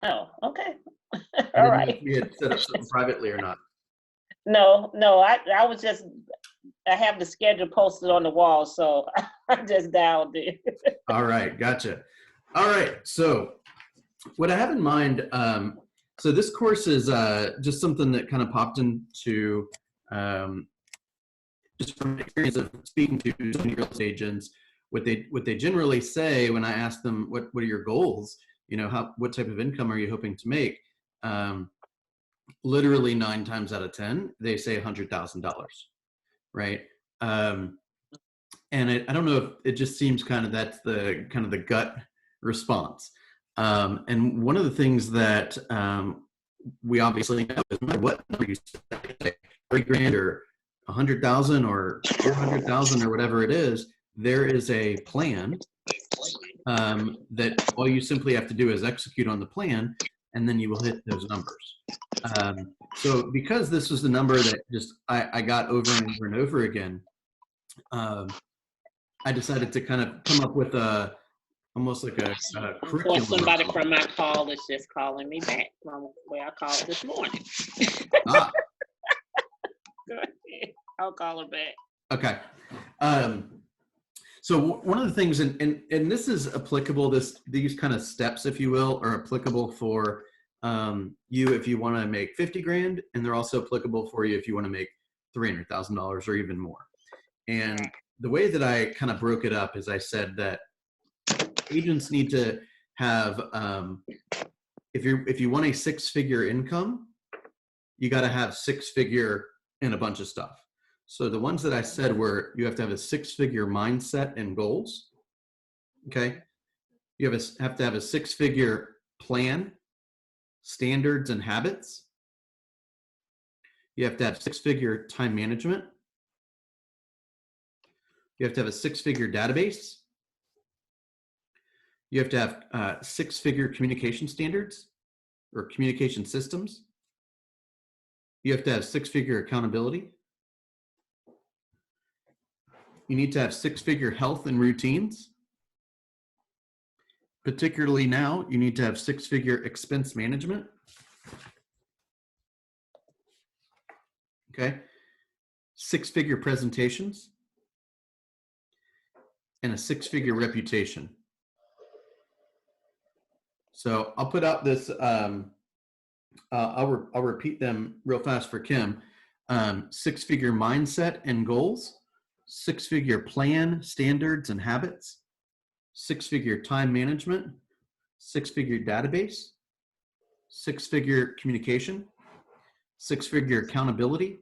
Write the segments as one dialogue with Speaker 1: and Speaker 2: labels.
Speaker 1: Oh, okay.
Speaker 2: I
Speaker 1: All
Speaker 2: didn't know if
Speaker 1: right.
Speaker 2: we had set up something privately or not.
Speaker 1: No, I was just, I have the schedule posted on the wall, so I just dialed it.
Speaker 2: All right, gotcha. All right, so what I have in mind, so this course is just something that kind of popped into just from the experience of speaking to so many real estate agents. What they generally say when I ask them what are your goals, you know, what type of income are you hoping to make? Literally 9 times out of 10, they say $100,000, right? And I don't know if it just seems kind of that's the kind of the gut response. And one of the things that we obviously know is no matter what number you say, 30 grand or 100,000 or 400,000 or whatever it is, there is a plan that all you simply have to do is execute on the plan, and then you will hit those numbers. So because this was the number that just I got over and over and over again, I decided to kind of come up with almost like a curriculum.
Speaker 1: Somebody from my call is just calling me back from where I called this morning.
Speaker 2: Ah.
Speaker 1: I'll call her back.
Speaker 2: Okay. So one of the things, and this is applicable, these kind of steps, if you will, are applicable for you if you want to make 50 grand, and they're also applicable for you if you want to make $300,000 or even more. And the way that I kind of broke it up is I said that agents need to have, if you want a 6-figure income, you got to have 6-figure in a bunch of stuff. So the ones that I said were, you have to have a 6-figure mindset and goals. Okay. You have to have a 6-figure plan, standards, and habits. You have to have 6-figure time management. You have to have a 6-figure database. You have to have 6-figure communication standards or communication systems. You have to have 6-figure accountability. You need to have 6-figure health and routines. Particularly now, you need to have 6-figure expense management. Okay. 6-figure presentations and a 6-figure reputation. So I'll put out this, I'll repeat them real fast for Kim. 6-figure mindset and goals, 6-figure plan, standards, and habits, 6-figure time management, 6-figure database, 6-figure communication, 6-figure accountability,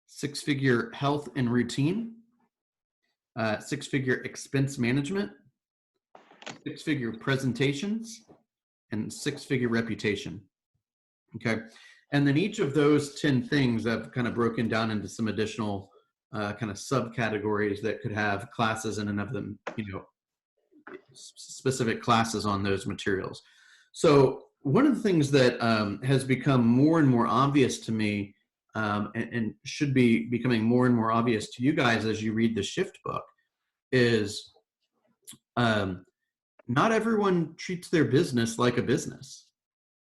Speaker 2: 6-figure health and routine, 6-figure expense management, 6-figure presentations, and 6-figure reputation. Okay. And then each of those 10 things I've kind of broken down into some additional kind of subcategories that could have classes in and of them, you know, specific classes on those materials. So one of the things that has become more and more obvious to me and should be becoming more and more obvious to you guys as you read the Shift book is not everyone treats their business like a business,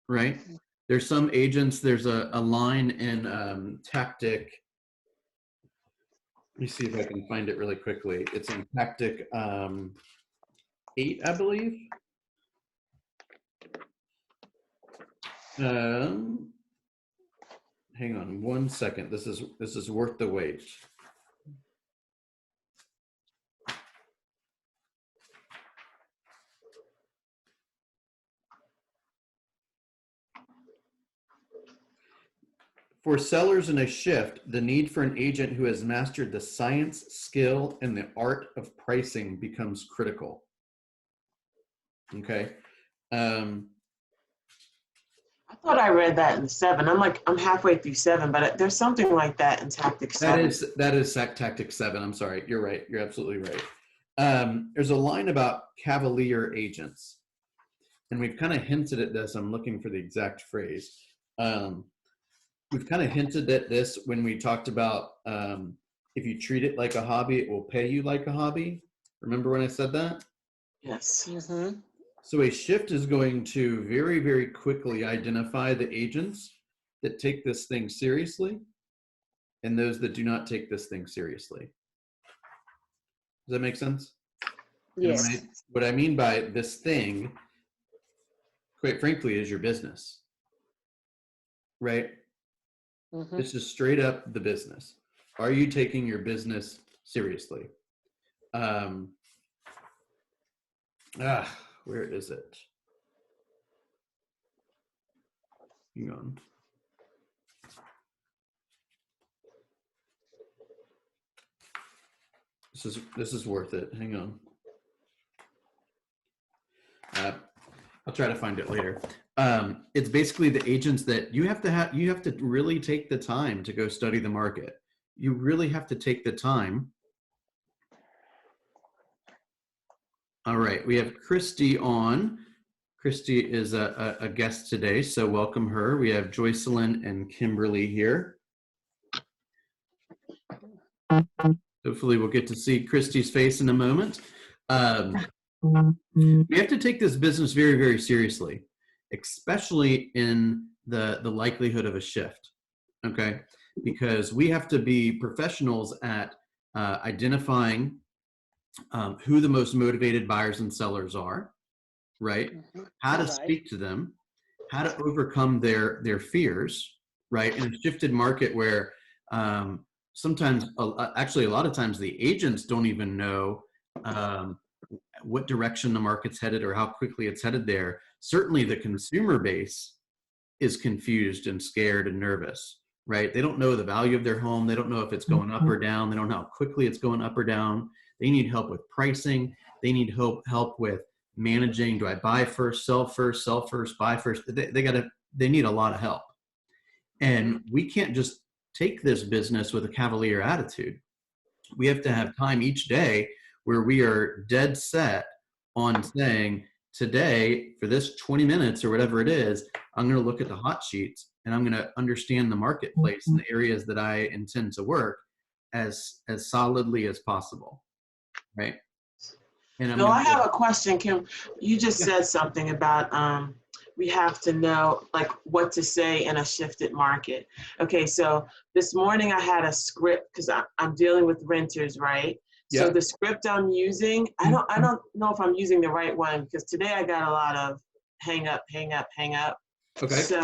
Speaker 2: right? There's some agents, there's a line in tactic. Let me see if I can find it really quickly. It's in tactic 8, I believe. Hang on one second. This is worth the wait. For sellers in a shift, the need for an agent who has mastered the science, skill, and the art of pricing becomes critical. Okay.
Speaker 3: I thought I read that in 7. I'm halfway through 7, but there's something like that in Tactic 7.
Speaker 2: That is Tactic 7. I'm sorry. You're right. You're absolutely right. There's a line about cavalier agents, and we've kind of hinted at this. I'm looking for the exact phrase. We've kind of hinted at this when we talked about if you treat it like a hobby, it will pay you like a hobby. Remember when I said that?
Speaker 3: Yes.
Speaker 1: Mm-hmm.
Speaker 2: So a shift is going to very, very quickly identify the agents that take this thing seriously and those that do not take this thing seriously. Does that make sense?
Speaker 1: Yes.
Speaker 2: What I mean by this thing, quite frankly, is your business, right?
Speaker 1: Mhm.
Speaker 2: This is straight up the business. Are you taking your business seriously? Where is it? Hang on. This is worth it. Hang on. I'll try to find it later. It's basically the agents that you have to really take the time to go study the market. You really have to take the time. All right, we have Christy on. Christy is a guest today, so welcome her. We have Joycelyn and Kimberly here. Hopefully we'll get to see Christy's face in a moment. We have to take this business very, very seriously, especially in the likelihood of a shift, okay? Because we have to be professionals at identifying who the most motivated buyers and sellers are, right? How to speak to them, how to overcome their fears, right? In a shifted market where sometimes, actually a lot of times the agents don't even know what direction the market's headed or how quickly it's headed there. Certainly the consumer base is confused and scared and nervous, right? They don't know the value of their home. They don't know if it's going up or down. They don't know how quickly it's going up or down. They need help with pricing. They need help with managing. Do I buy first, sell first, buy first? They need a lot of help. And we can't just take this business with a cavalier attitude. We have to have time each day where we are dead set on saying, today, for this 20 minutes or whatever it is, I'm going to look at the hot sheets and I'm going to understand the marketplace and the areas that I intend to work as solidly as possible, right? And
Speaker 3: I have a question, Kim. You just said something about we have to know like what to say in a shifted market. Okay, so this morning I had a script because I'm dealing with renters, right? So the script I'm using, I don't know if I'm using the right one because today I got a lot of hang up.
Speaker 2: Okay.
Speaker 3: So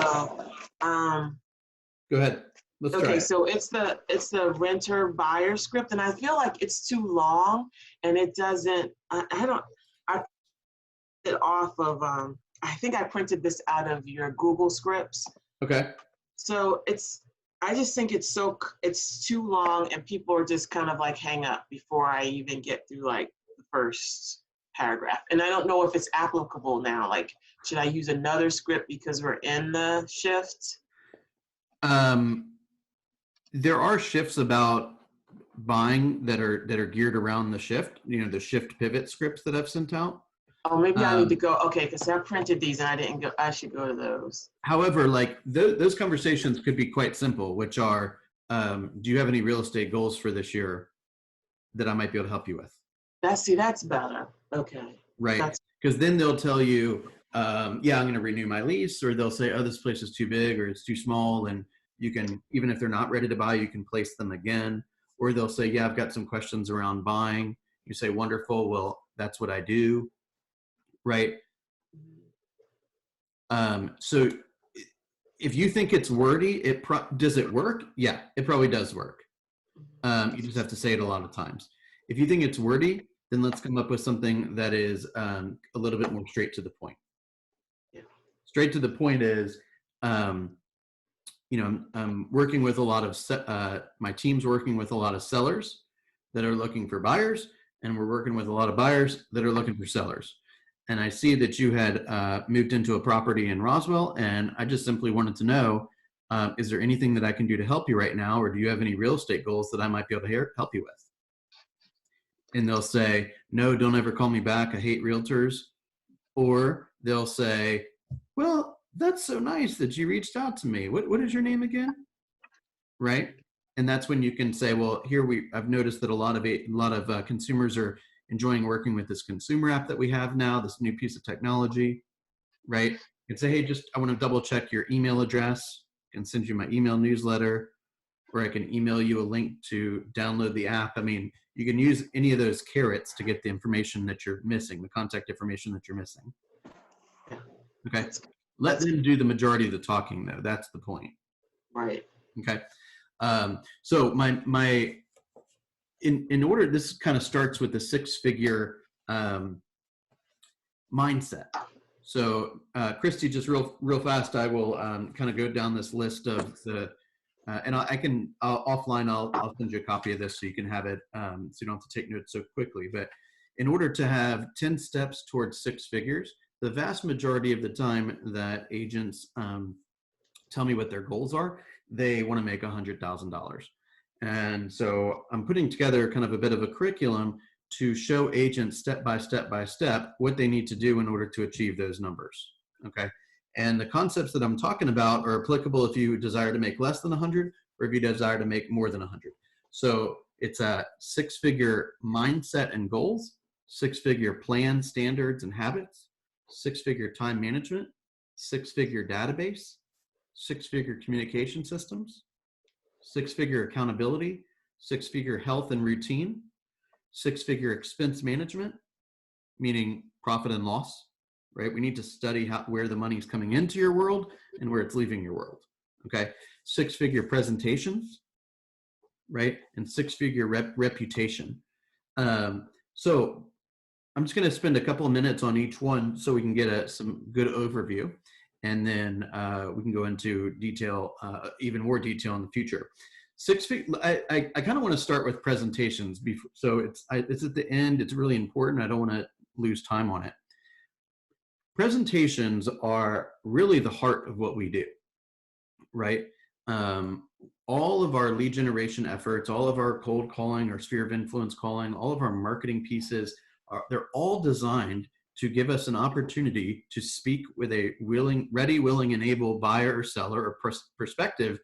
Speaker 2: go ahead. Let's try it.
Speaker 3: So it's the renter buyer script, and I feel like it's too long, and it doesn't. I printed it off of. I think I printed this out of your Google Scripts.
Speaker 2: Okay.
Speaker 3: So I just think it's too long, and people are just kind of like hang up before I even get through like the first paragraph. And I don't know if it's applicable now. Like, should I use another script because we're in the shift?
Speaker 2: There are shifts about buying that are geared around the shift, the shift pivot scripts that I've sent out.
Speaker 3: Oh, maybe I need to go. Okay, because I printed these and I didn't go. I should go to those.
Speaker 2: However, like those conversations could be quite simple, which are, do you have any real estate goals for this year that I might be able to help you with?
Speaker 3: That's better. Okay.
Speaker 2: Right. Because then they'll tell you, I'm going to renew my lease, or they'll say, oh, this place is too big or it's too small. And you can, even if they're not ready to buy, you can place them again. Or they'll say, yeah, I've got some questions around buying. You say, wonderful. Well, that's what I do. Right. So if you think it's wordy, does it work? Yeah, it probably does work. You just have to say it a lot of times. If you think it's wordy, then let's come up with something that is a little bit more straight to the point.
Speaker 3: Yeah.
Speaker 2: Straight to the point is, I'm working with a lot of, my team's working with a lot of sellers that are looking for buyers, and we're working with a lot of buyers that are looking for sellers. And I see that you had moved into a property in Roswell, and I just simply wanted to know, is there anything that I can do to help you right now, or do you have any real estate goals that I might be able to help you with? And they'll say, no, don't ever call me back. I hate realtors. Or they'll say, well, that's so nice that you reached out to me. What is your name again? Right? And that's when you can say, well, I've noticed that a lot of consumers are enjoying working with this consumer app that we have now, this new piece of technology, right? You can say, hey, I want to double check your email address and send you my email newsletter, or I can email you a link to download the app. I mean, you can use any of those carrots to get the information that you're missing, the contact information that you're missing. Okay. Let them do the majority of the talking, though. That's the point.
Speaker 3: Right.
Speaker 2: Okay. So in order, this kind of starts with the 6-figure mindset. So Christy, just real fast, I will kind of go down this list of the, and offline, I'll send you a copy of this so you can have it, so you don't have to take notes so quickly. But in order to have 10 steps towards 6 figures, the vast majority of the time that agents tell me what their goals are, they want to make $100,000. And so I'm putting together kind of a bit of a curriculum to show agents step by step what they need to do in order to achieve those numbers. Okay. And the concepts that I'm talking about are applicable if you desire to make less than 100 or if you desire to make more than 100. So it's a 6-figure mindset and goals, 6-figure plan, standards, and habits, 6-figure time management, 6-figure database, 6-figure communication systems, 6-figure accountability, 6-figure health and routine, 6-figure expense management, meaning profit and loss, right? We need to study where the money is coming into your world and where it's leaving your world, okay? 6-figure presentations, right? And 6-figure reputation. So I'm just going to spend a couple of minutes on each one so we can get some good overview, and then we can go into detail, even more detail in the future. I kind of want to start with presentations. So it's at the end. It's really important. I don't want to lose time on it. Presentations are really the heart of what we do, right? All of our lead generation efforts, all of our cold calling or sphere of influence calling, all of our marketing pieces, they're all designed to give us an opportunity to speak with a ready, willing, and able buyer or seller or prospective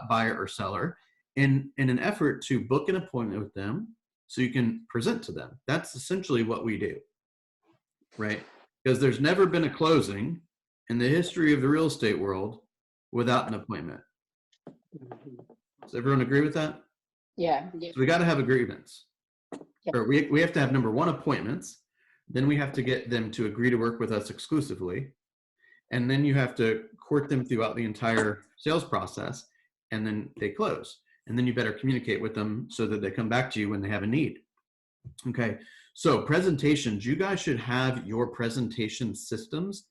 Speaker 2: buyer or seller in an effort to book an appointment with them so you can present to them. That's essentially what we do, right? Because there's never been a closing in the history of the real estate world without an appointment. Does everyone agree with that?
Speaker 4: Yeah.
Speaker 2: So we got to have agreements.
Speaker 4: Yeah.
Speaker 2: Or we have to have, number one, appointments. Then we have to get them to agree to work with us exclusively. And then you have to court them throughout the entire sales process, and then they close. And then you better communicate with them so that they come back to you when they have a need. Okay, so presentations, you guys should have your presentation systems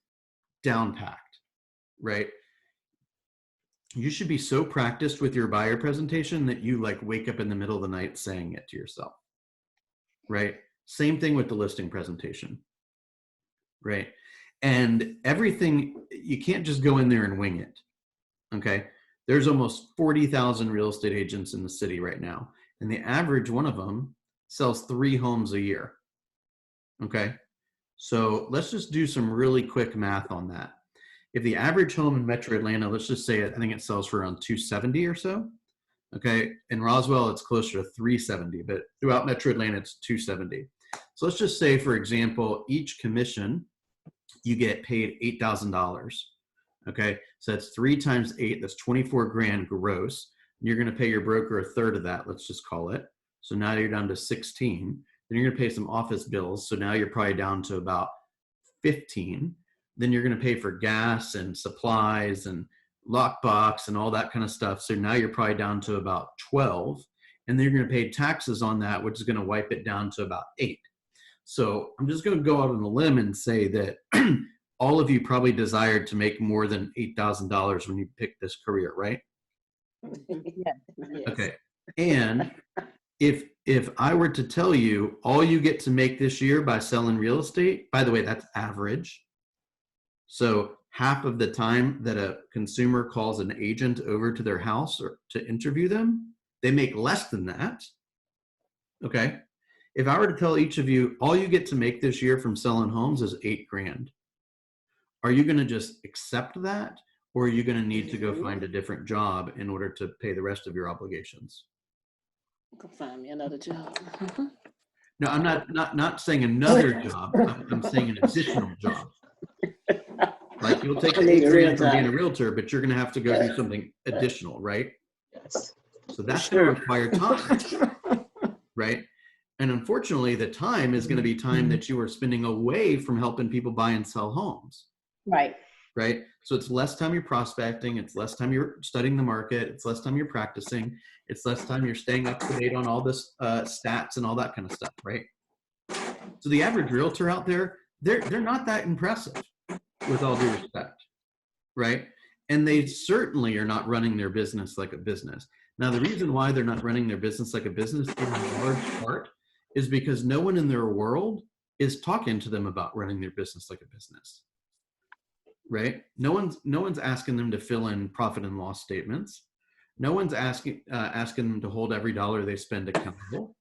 Speaker 2: down packed, right? You should be so practiced with your buyer presentation that you like wake up in the middle of the night saying it to yourself, right? Same thing with the listing presentation, right? And everything, you can't just go in there and wing it, okay? There's almost 40,000 real estate agents in the city right now, and the average one of them sells 3 homes a year, okay? So let's just do some really quick math on that. If the average home in Metro Atlanta, let's just say I think it sells for around 270 or so, okay? In Roswell, it's closer to 370, but throughout Metro Atlanta, it's 270. So let's just say, for example, each commission, you get paid $8,000. Okay, so that's 3 times 8, that's 24 grand gross. You're going to pay your broker a third of that, let's just call it. So now you're down to 16. Then you're going to pay some office bills. So now you're probably down to about 15. Then you're going to pay for gas and supplies and lockbox and all that kind of stuff. So now you're probably down to about 12. And then you're going to pay taxes on that, which is going to wipe it down to about 8. So I'm just going to go out on a limb and say that all of you probably desired to make more than $8,000 when you picked this career, right?
Speaker 4: Yes.
Speaker 2: Okay. And if I were to tell you all you get to make this year by selling real estate, by the way, that's average. So half of the time that a consumer calls an agent over to their house or to interview them, they make less than that. Okay. If I were to tell each of you all you get to make this year from selling homes is 8 grand, are you going to just accept that? Or are you going to need to go find a different job in order to pay the rest of your obligations?
Speaker 1: Go find me another job.
Speaker 2: No, I'm not saying another job. I'm saying an additional job. Like you'll take
Speaker 1: I need a
Speaker 2: $8,000 from
Speaker 1: realtor.
Speaker 2: being a realtor, but you're going to have to go do something additional, right?
Speaker 3: Yes.
Speaker 2: So that's
Speaker 1: Sure.
Speaker 2: going to require time, right? And unfortunately, the time is going to be time that you are spending away from helping people buy and sell homes,
Speaker 4: Right.
Speaker 2: right? So it's less time you're prospecting, it's less time you're studying the market, it's less time you're practicing, it's less time you're staying up to date on all this stats and all that kind of stuff, right? So the average realtor out there, they're not that impressive, with all due respect, right? And they certainly are not running their business like a business. Now, the reason why they're not running their business like a business in large part is because no one in their world is talking to them about running their business like a business, right? No one's asking them to fill in profit and loss statements. No one's asking them to hold every dollar they spend accountable.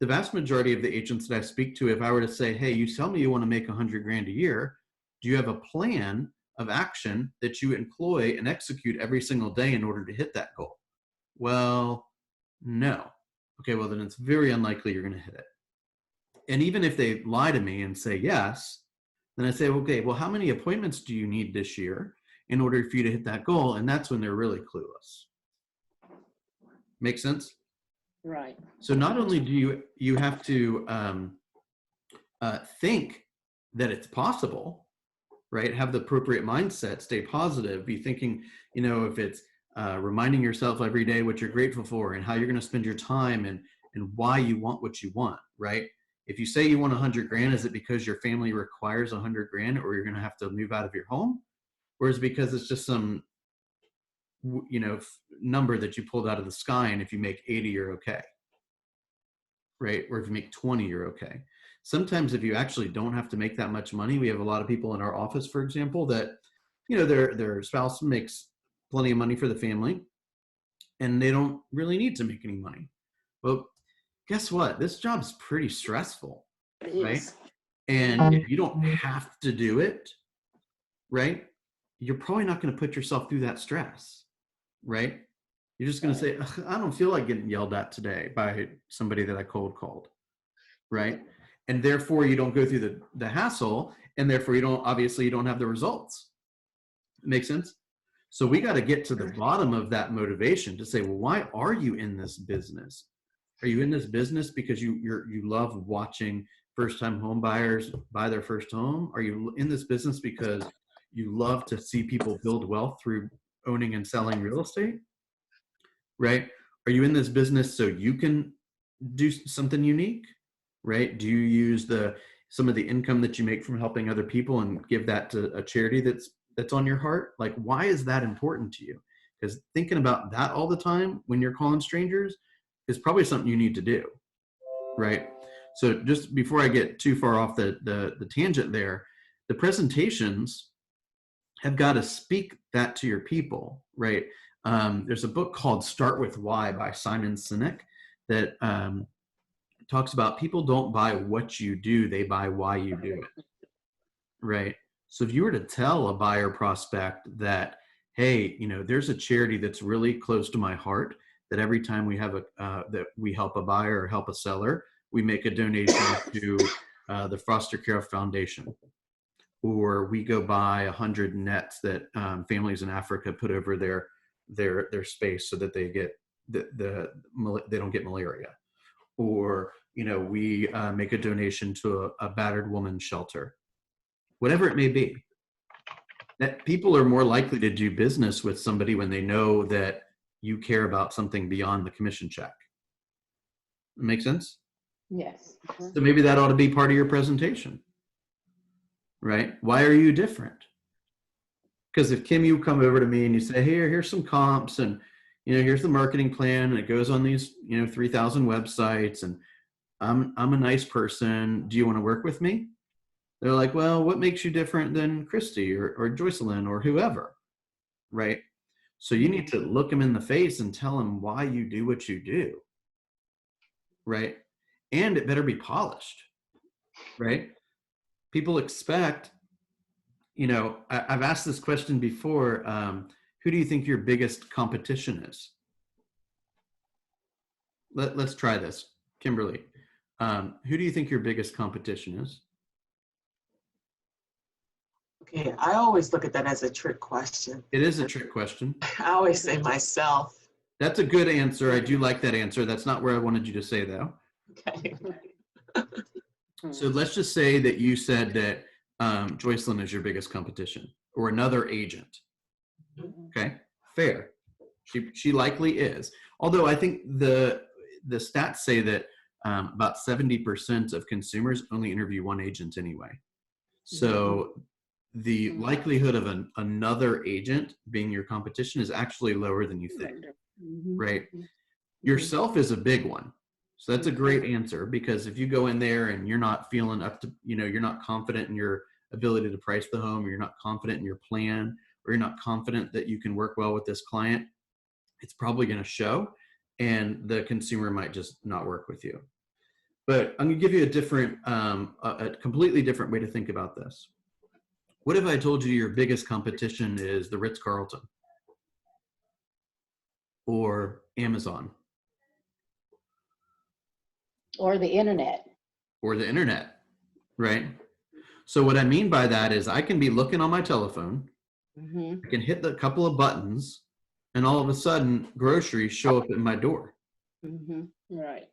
Speaker 2: The vast majority of the agents that I speak to, if I were to say, hey, you tell me you want to make 100 grand a year, do you have a plan of action that you employ and execute every single day in order to hit that goal? Well, no. Okay, well then it's very unlikely you're going to hit it. And even if they lie to me and say yes, then I say, okay, well, how many appointments do you need this year in order for you to hit that goal? And that's when they're really clueless. Make sense?
Speaker 1: Right.
Speaker 2: So not only do you have to think that it's possible, right? Have the appropriate mindset, stay positive, be thinking, if it's reminding yourself every day what you're grateful for and how you're going to spend your time and why you want what you want, right? If you say you want 100 grand, is it because your family requires 100 grand or you're going to have to move out of your home? Or is it because it's just some, number that you pulled out of the sky, and if you make 80, you're okay, right? Or if you make 20, you're okay. Sometimes if you actually don't have to make that much money, we have a lot of people in our office, for example, that, their spouse makes plenty of money for the family and they don't really need to make any money. Well, guess what? This job is pretty stressful,
Speaker 1: It
Speaker 2: right?
Speaker 1: is.
Speaker 2: And if you don't have to do it, right, you're probably not going to put yourself through that stress, right? You're just going to say, I don't feel like getting yelled at today by somebody that I cold called, right? And therefore you don't go through the hassle, and therefore you don't have the results. Make sense? So we got to get to the bottom of that motivation to say, well, why are you in this business? Are you in this business because you love watching first-time home buyers buy their first home? Are you in this business because you love to see people build wealth through owning and selling real estate? Right? Are you in this business so you can do something unique? Right? Do you use some of the income that you make from helping other people and give that to a charity that's on your heart? Like, why is that important to you? Because thinking about that all the time when you're calling strangers is probably something you need to do, right? So just before I get too far off the tangent there, the presentations have got to speak that to your people, right? There's a book called Start With Why by Simon Sinek that talks about people don't buy what you do, they buy why you do it, right? So if you were to tell a buyer prospect that, hey, there's a charity that's really close to my heart, that every time we have that we help a buyer or help a seller, we make a donation to the Foster Care Foundation, or we go buy 100 nets that families in Africa put over their space so that they get they don't get malaria, or we make a donation to a battered woman's shelter, whatever it may be. That people are more likely to do business with somebody when they know that you care about something beyond the commission check. Make sense?
Speaker 4: Yes.
Speaker 2: So maybe that ought to be part of your presentation, right? Why are you different? Because if, Kim, you come over to me and you say, hey, here's some comps, and here's the marketing plan, and it goes on these 3,000 websites, and I'm a nice person, do you want to work with me? They're like, well, what makes you different than Christy or Joycelyn or whoever, right? So you need to look them in the face and tell them why you do what you do, right? And it better be polished, right? People expect, I've asked this question before, who do you think your biggest competition is? Let's try this, Kimberly. Who do you think your biggest competition is?
Speaker 3: Okay, I always look at that as a trick question.
Speaker 2: It is a trick question.
Speaker 3: I always say myself.
Speaker 2: That's a good answer. I do like that answer. That's not where I wanted you to say, though.
Speaker 3: Okay.
Speaker 2: So let's just say that you said that Joycelyn is your biggest competition, or another agent. Okay, fair. She likely is. Although I think the stats say that about 70% of consumers only interview one agent anyway. So the likelihood of another agent being your competition is actually lower than you think, right? Yourself is a big one. So that's a great answer, because if you go in there and you're not feeling up to, you're not confident in your ability to price the home, or you're not confident in your plan, or you're not confident that you can work well with this client, it's probably going to show, and the consumer might just not work with you. But I'm going to give you a completely different way to think about this. What if I told you your biggest competition is the Ritz-Carlton or Amazon?
Speaker 4: Or the internet.
Speaker 2: Or the internet, right? So what I mean by that is I can be looking on my telephone, I can hit the couple of buttons, and all of a sudden groceries show up at my door.
Speaker 1: Right.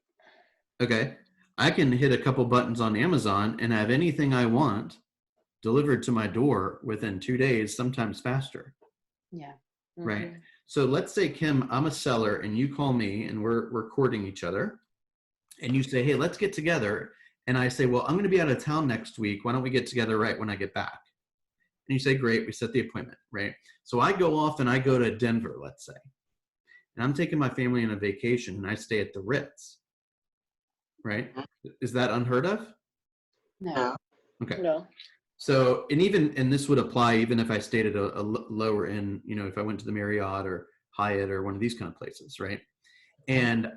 Speaker 2: Okay. I can hit a couple buttons on Amazon and have anything I want delivered to my door within 2 days, sometimes faster.
Speaker 4: Yeah.
Speaker 2: Right. So let's say, Kim, I'm a seller and you call me and we're courting each other, and you say, hey, let's get together. And I say, well, I'm going to be out of town next week. Why don't we get together right when I get back? And you say, great, we set the appointment, right? So I go off and I go to Denver, let's say, and I'm taking my family on a vacation and I stay at the Ritz, right? Is that unheard of?
Speaker 4: No.
Speaker 2: Okay.
Speaker 1: No.
Speaker 2: So, and this would apply even if I stayed at a lower end, if I went to the Marriott or Hyatt or one of these kind of places, right? And,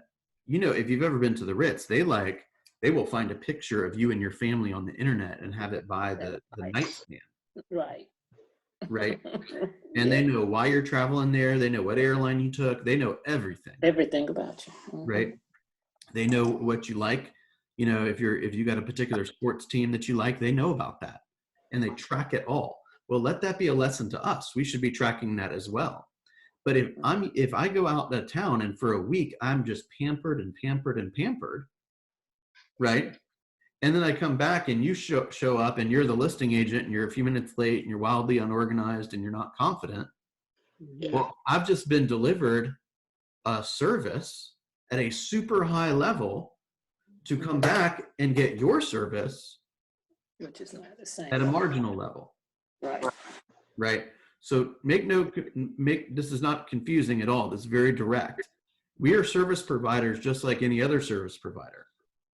Speaker 2: if you've ever been to the Ritz, they will find a picture of you and your family on the internet and have it by the nightstand.
Speaker 1: Right.
Speaker 2: Right. And they know why you're traveling there. They know what airline you took. They know everything.
Speaker 1: Everything about you.
Speaker 2: Right. They know what you like. If you got a particular sports team that you like, they know about that. And they track it all. Well, let that be a lesson to us. We should be tracking that as well. But if I go out of town and for a week I'm just pampered and pampered and pampered, right? And then I come back and you show up and you're the listing agent and you're a few minutes late and you're wildly unorganized and you're not confident. Well, I've just been delivered a service at a super high level to come back and get your service,
Speaker 1: which is not the same,
Speaker 2: at a marginal level.
Speaker 1: Right.
Speaker 2: Right. So this is not confusing at all. This is very direct. We are service providers just like any other service provider.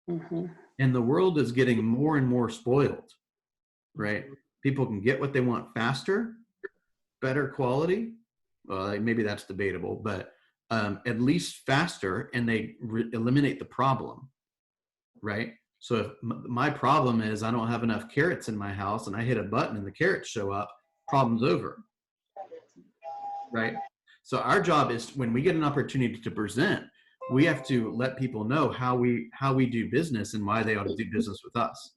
Speaker 2: And the world is getting more and more spoiled, right? People can get what they want faster, better quality. Well, maybe that's debatable, but at least faster, and they eliminate the problem, right? So if my problem is I don't have enough carrots in my house and I hit a button and the carrots show up, problem's over, right? So our job is, when we get an opportunity to present, we have to let people know how we do business and why they ought to do business with us.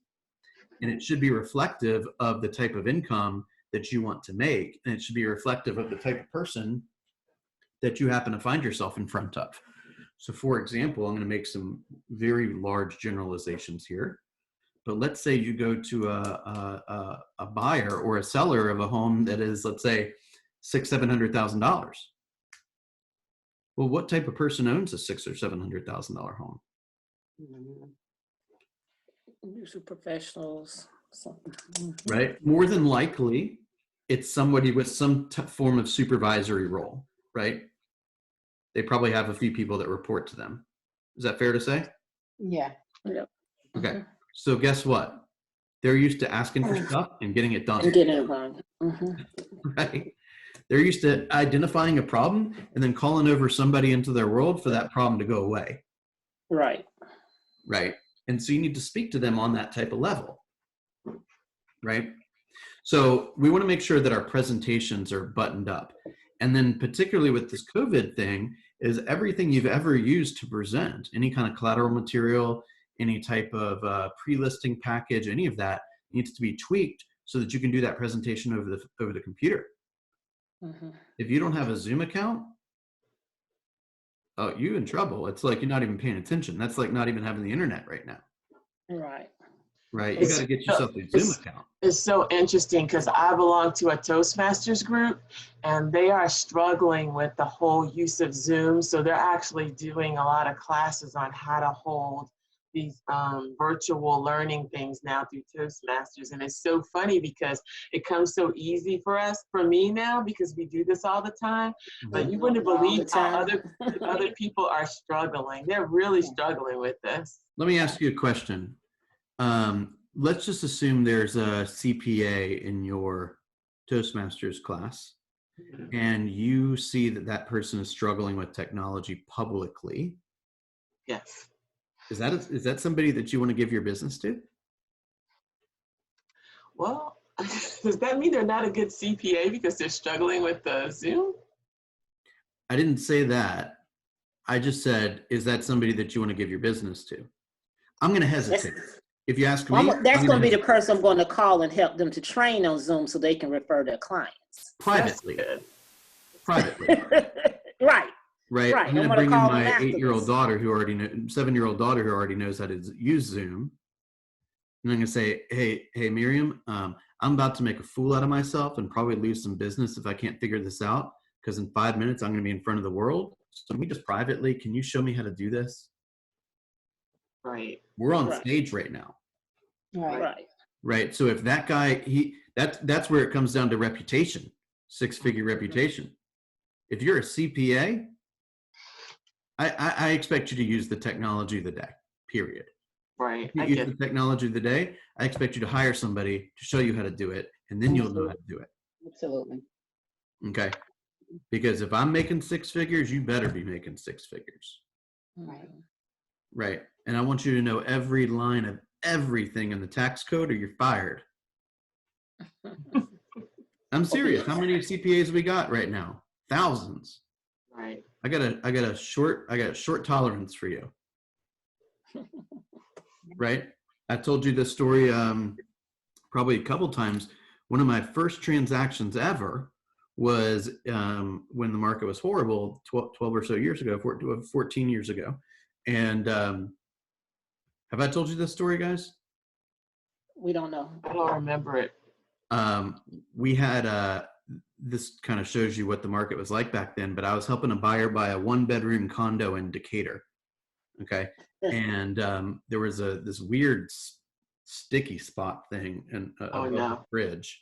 Speaker 2: And it should be reflective of the type of income that you want to make. And it should be reflective of the type of person that you happen to find yourself in front of. So for example, I'm going to make some very large generalizations here. But let's say you go to a buyer or a seller of a home that is, let's say, $600,000-$700,000. Well, what type of person owns a $600,000 or $700,000 home?
Speaker 1: Usually professionals, something.
Speaker 2: Right? More than likely, it's somebody with some form of supervisory role, right? They probably have a few people that report to them. Is that fair to say?
Speaker 4: Yeah.
Speaker 1: Yep.
Speaker 2: Okay. So guess what? They're used to asking for stuff and getting it done.
Speaker 1: And getting it done.
Speaker 2: Right? They're used to identifying a problem and then calling over somebody into their world for that problem to go away.
Speaker 1: Right.
Speaker 2: Right. And so you need to speak to them on that type of level. Right. So we want to make sure that our presentations are buttoned up. And then particularly with this COVID thing, is everything you've ever used to present, any kind of collateral material, any type of pre-listing package, any of that needs to be tweaked so that you can do that presentation over the computer.
Speaker 4: Mhm.
Speaker 2: If you don't have a Zoom account, oh, you're in trouble. It's like you're not even paying attention. That's like not even having the internet right now,
Speaker 1: Right.
Speaker 2: right? You got to get yourself a Zoom account.
Speaker 3: It's so interesting because I belong to a Toastmasters group and they are struggling with the whole use of Zoom. So they're actually doing a lot of classes on how to hold these virtual learning things now through Toastmasters. And it's so funny because it comes so easy for us, for me now, because we do this all the time. But you wouldn't
Speaker 1: All the
Speaker 3: believe how
Speaker 1: time.
Speaker 3: other people are struggling. They're really struggling with this.
Speaker 2: Let me ask you a question. Let's just assume there's a CPA in your Toastmasters class, and you see that that person is struggling with technology publicly.
Speaker 3: Yes.
Speaker 2: Is that somebody that you want to give your business to?
Speaker 3: Well, does that mean they're not a good CPA because they're struggling with the Zoom?
Speaker 2: I didn't say that. I just said, is that somebody that you want to give your business to? I'm going to hesitate. If you ask me,
Speaker 1: That's going to be the person I'm going to call and help them to train on Zoom so they can refer their clients.
Speaker 2: privately. Privately.
Speaker 1: Right.
Speaker 2: Right.
Speaker 1: Right.
Speaker 2: I'm going to
Speaker 1: I'm gonna
Speaker 2: bring in
Speaker 1: call them
Speaker 2: my
Speaker 1: after
Speaker 2: 8-year-old
Speaker 1: this.
Speaker 2: daughter who already 7-year-old daughter who already knows how to use Zoom. And I'm going to say, hey, Miriam, I'm about to make a fool out of myself and probably lose some business if I can't figure this out, because in 5 minutes I'm going to be in front of the world. So me just privately, can you show me how to do this?
Speaker 3: Right.
Speaker 2: We're on
Speaker 1: Right.
Speaker 2: stage right now.
Speaker 4: Right.
Speaker 1: Right.
Speaker 2: Right. So if that guy, that's where it comes down to reputation, 6-figure reputation. If you're a CPA, I expect you to use the technology of the day, period.
Speaker 3: Right.
Speaker 2: If
Speaker 3: I
Speaker 2: you
Speaker 3: get
Speaker 2: use the technology of the day, I expect you to hire somebody to show you how to do it, and then you'll know how to do it.
Speaker 4: Absolutely.
Speaker 2: Okay. Because if I'm making 6 figures, you better be making 6 figures.
Speaker 4: Right.
Speaker 2: Right. And I want you to know every line of everything in the tax code or you're fired. I'm serious. How many CPAs we got right now? Thousands.
Speaker 3: right.
Speaker 2: I got a short tolerance for you. Right? I told you this story probably a couple times. One of my first transactions ever was when the market was horrible, 12 or so years ago, 14 years ago. And have I told you this story, guys?
Speaker 1: We don't know.
Speaker 3: I don't remember it.
Speaker 2: We had this kind of shows you what the market was like back then, but I was helping a buyer buy a 1-bedroom condo in Decatur. Okay. And there was this weird sticky spot thing above the fridge.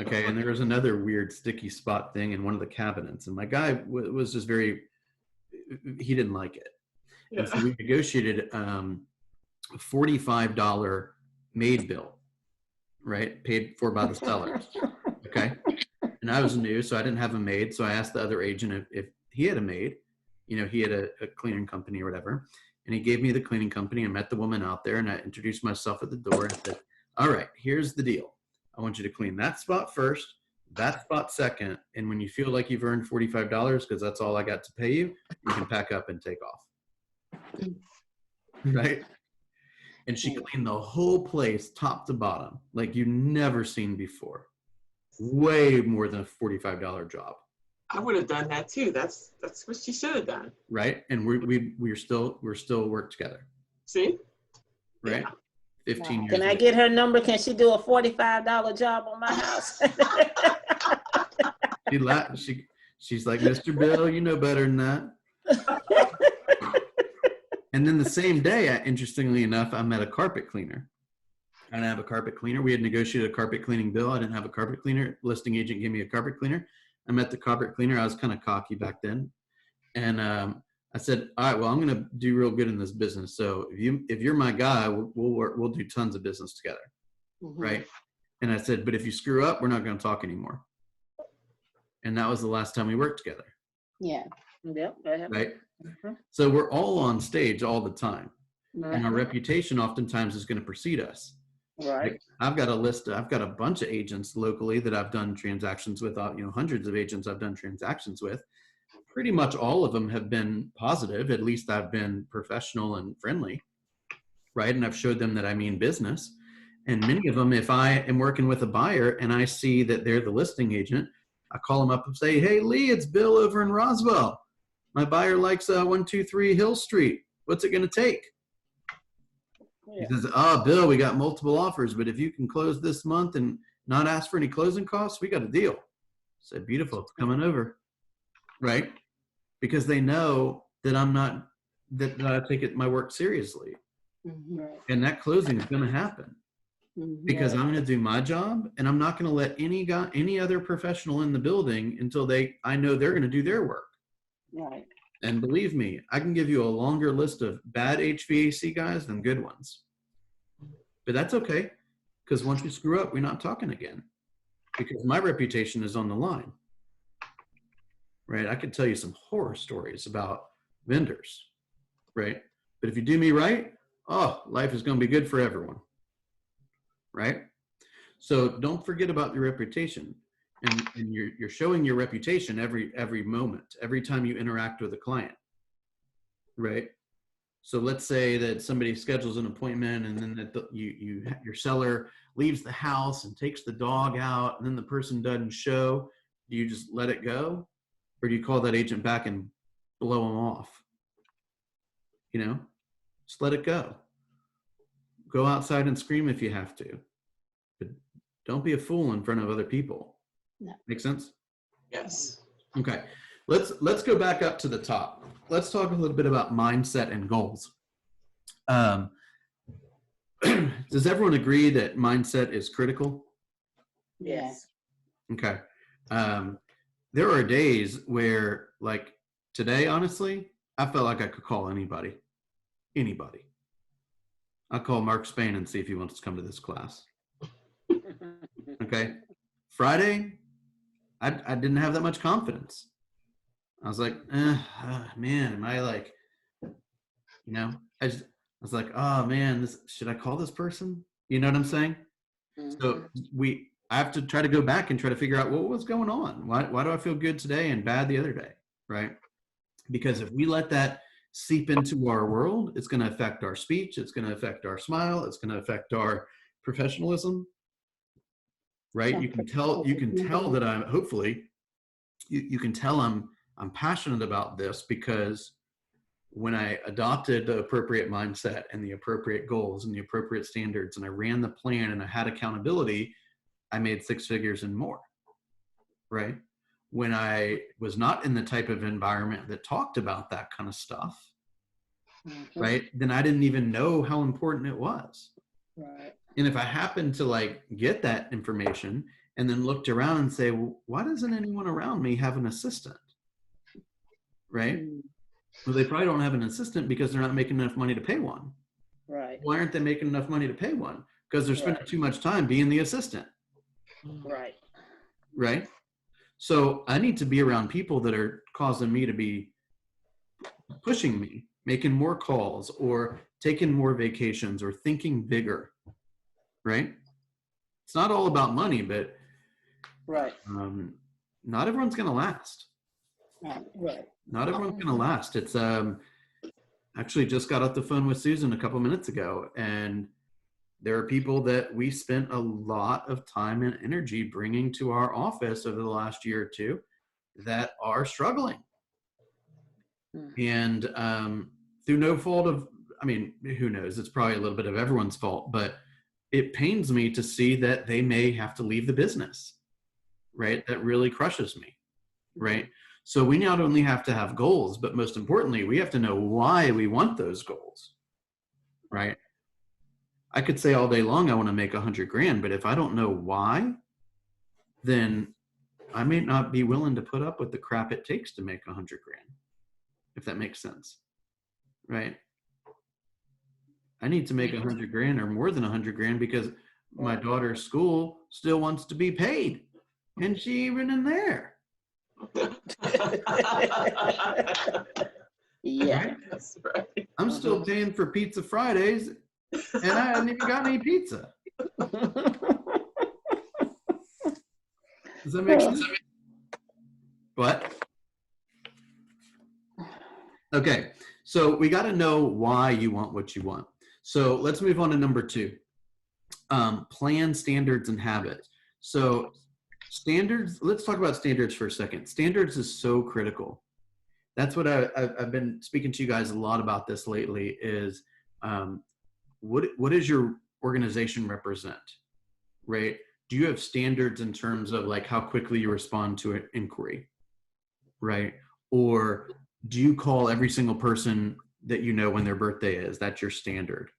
Speaker 2: Okay. And there was another weird sticky spot thing in one of the cabinets. And my guy was just he didn't like it.
Speaker 3: Yeah.
Speaker 2: And so we negotiated a $45 maid bill, right? Paid for by the seller. Okay. And I was new, so I didn't have a maid. So I asked the other agent if he had a maid. You know, he had a cleaning company or whatever. And he gave me the cleaning company. I met the woman out there and I introduced myself at the door and said, all right, here's the deal. I want you to clean that spot first, that spot second. And when you feel like you've earned $45, because that's all I got to pay you, you can pack up and take off. Right? And she cleaned the whole place top to bottom, like you've never seen before. Way more than a $45 job.
Speaker 3: I would have done that too. That's what she should have done.
Speaker 2: Right? And we're still work together.
Speaker 3: See?
Speaker 2: Right?
Speaker 3: Yeah.
Speaker 2: 15 years
Speaker 1: Can I
Speaker 2: later.
Speaker 1: get her number? Can she do a $45 job on my house?
Speaker 2: She laughed. She's like, Mr. Bill, you know better than that. And then the same day, interestingly enough, I met a carpet cleaner. I didn't have a carpet cleaner. We had negotiated a carpet cleaning bill. I didn't have a carpet cleaner. Listing agent gave me a carpet cleaner. I met the carpet cleaner. I was kind of cocky back then. And I said, all right, well, I'm going to do real good in this business. So if you're my guy, we'll do tons of business together.
Speaker 4: Mm-hmm.
Speaker 2: Right. And I said, but if you screw up, we're not going to talk anymore. And that was the last time we worked together.
Speaker 4: Yeah.
Speaker 1: Yep.
Speaker 2: Right.
Speaker 1: Mhm.
Speaker 2: So we're all on stage all the time.
Speaker 1: Mhm.
Speaker 2: And our reputation oftentimes is going to precede us.
Speaker 1: Right.
Speaker 2: Like, I've got a bunch of agents locally that I've done transactions with, hundreds of agents I've done transactions with. Pretty much all of them have been positive. At least I've been professional and friendly. right? And I've showed them that I mean business. And many of them, if I am working with a buyer and I see that they're the listing agent, I call them up and say, hey, Lee, it's Bill over in Roswell. My buyer likes 123 Hill Street. What's it going to take?
Speaker 1: Yeah.
Speaker 2: He says, oh, Bill, we got multiple offers, but if you can close this month and not ask for any closing costs, we got a deal. I said, beautiful, it's coming over, right? Because they know that I'm not, that I take my work seriously.
Speaker 4: Mhm.
Speaker 1: Right.
Speaker 2: And that closing is going to happen
Speaker 4: Mhm.
Speaker 2: because
Speaker 1: Right.
Speaker 2: I'm going to do my job, and I'm not going to let any other professional in the building until I know they're going to do their work.
Speaker 4: Right.
Speaker 2: And believe me, I can give you a longer list of bad HVAC guys than good ones. But that's okay, because once you screw up, we're not talking again. Because my reputation is on the line. Right? I could tell you some horror stories about vendors. Right? But if you do me right, oh, life is going to be good for everyone. Right? So don't forget about your reputation. And you're showing your reputation every moment, every time you interact with a client. Right? So let's say that somebody schedules an appointment, and then that your seller leaves the house and takes the dog out, and then the person doesn't show. Do you just let it go, or do you call that agent back and blow them off? You know, just let it go. Go outside and scream if you have to, but don't be a fool in front of other people.
Speaker 4: No.
Speaker 2: Make sense?
Speaker 3: Yes.
Speaker 2: Okay, let's go back up to the top. Let's talk a little bit about mindset and goals. Does everyone agree that mindset is critical?
Speaker 1: Yes.
Speaker 2: Okay. There are days where, like today, honestly, I felt like I could call anybody. I'll call Mark Spain and see if he wants to come to this class. Okay. Friday, I didn't have that much confidence. I was like, man, am I like, I was like, oh man, should I call this person? You know what I'm saying? So I have to try to go back and try to figure out what was going on. Why do I feel good today and bad the other day? Right? Because if we let that seep into our world, it's going to affect our speech. It's going to affect our smile. It's going to affect our professionalism. Right? You can tell that I'm, hopefully you can tell I'm passionate about this, because when I adopted the appropriate mindset and the appropriate goals and the appropriate standards, and I ran the plan and I had accountability, I made 6 figures and more, right? When I was not in the type of environment that talked about that kind of stuff, right, then I didn't even know how important it was.
Speaker 1: Right.
Speaker 2: And if I happened to like get that information and then looked around and say, well, why doesn't anyone around me have an assistant? Right? Well, they probably don't have an assistant because they're not making enough money to pay one.
Speaker 1: Right.
Speaker 2: Why aren't they making enough money to pay one? Because they're spending too much time being the assistant.
Speaker 1: Right.
Speaker 2: Right? So I need to be around people that are causing me to be pushing me, making more calls or taking more vacations or thinking bigger. Right? It's not all about money, but
Speaker 1: Right.
Speaker 2: not everyone's going to last.
Speaker 1: Right.
Speaker 2: Not everyone's going to last. It's actually just got off the phone with Susan a couple minutes ago, and there are people that we spent a lot of time and energy bringing to our office over the last year or two that are struggling. And through no fault of, I mean, who knows? It's probably a little bit of everyone's fault, but it pains me to see that they may have to leave the business, right? That really crushes me, right? So we not only have to have goals, but most importantly, we have to know why we want those goals, right? I could say all day long, I want to make 100 grand, but if I don't know why, then I may not be willing to put up with the crap it takes to make 100 grand, if that makes sense, right? I need to make 100 grand or more than 100 grand because my daughter's school still wants to be paid, and she even in there.
Speaker 4: Yeah.
Speaker 2: Right?
Speaker 3: That's right.
Speaker 2: I'm still paying for Pizza Fridays, and I haven't even got any pizza. Does that make sense? What? Okay, so we got to know why you want what you want. So let's move on to number 2. Plan, standards, and habits. So standards, let's talk about standards for a second. Standards is so critical. That's what I've been speaking to you guys a lot about this lately is what does your organization represent, right? Do you have standards in terms of like how quickly you respond to an inquiry, right? Or do you call every single person that you know when their birthday is? That's your standard.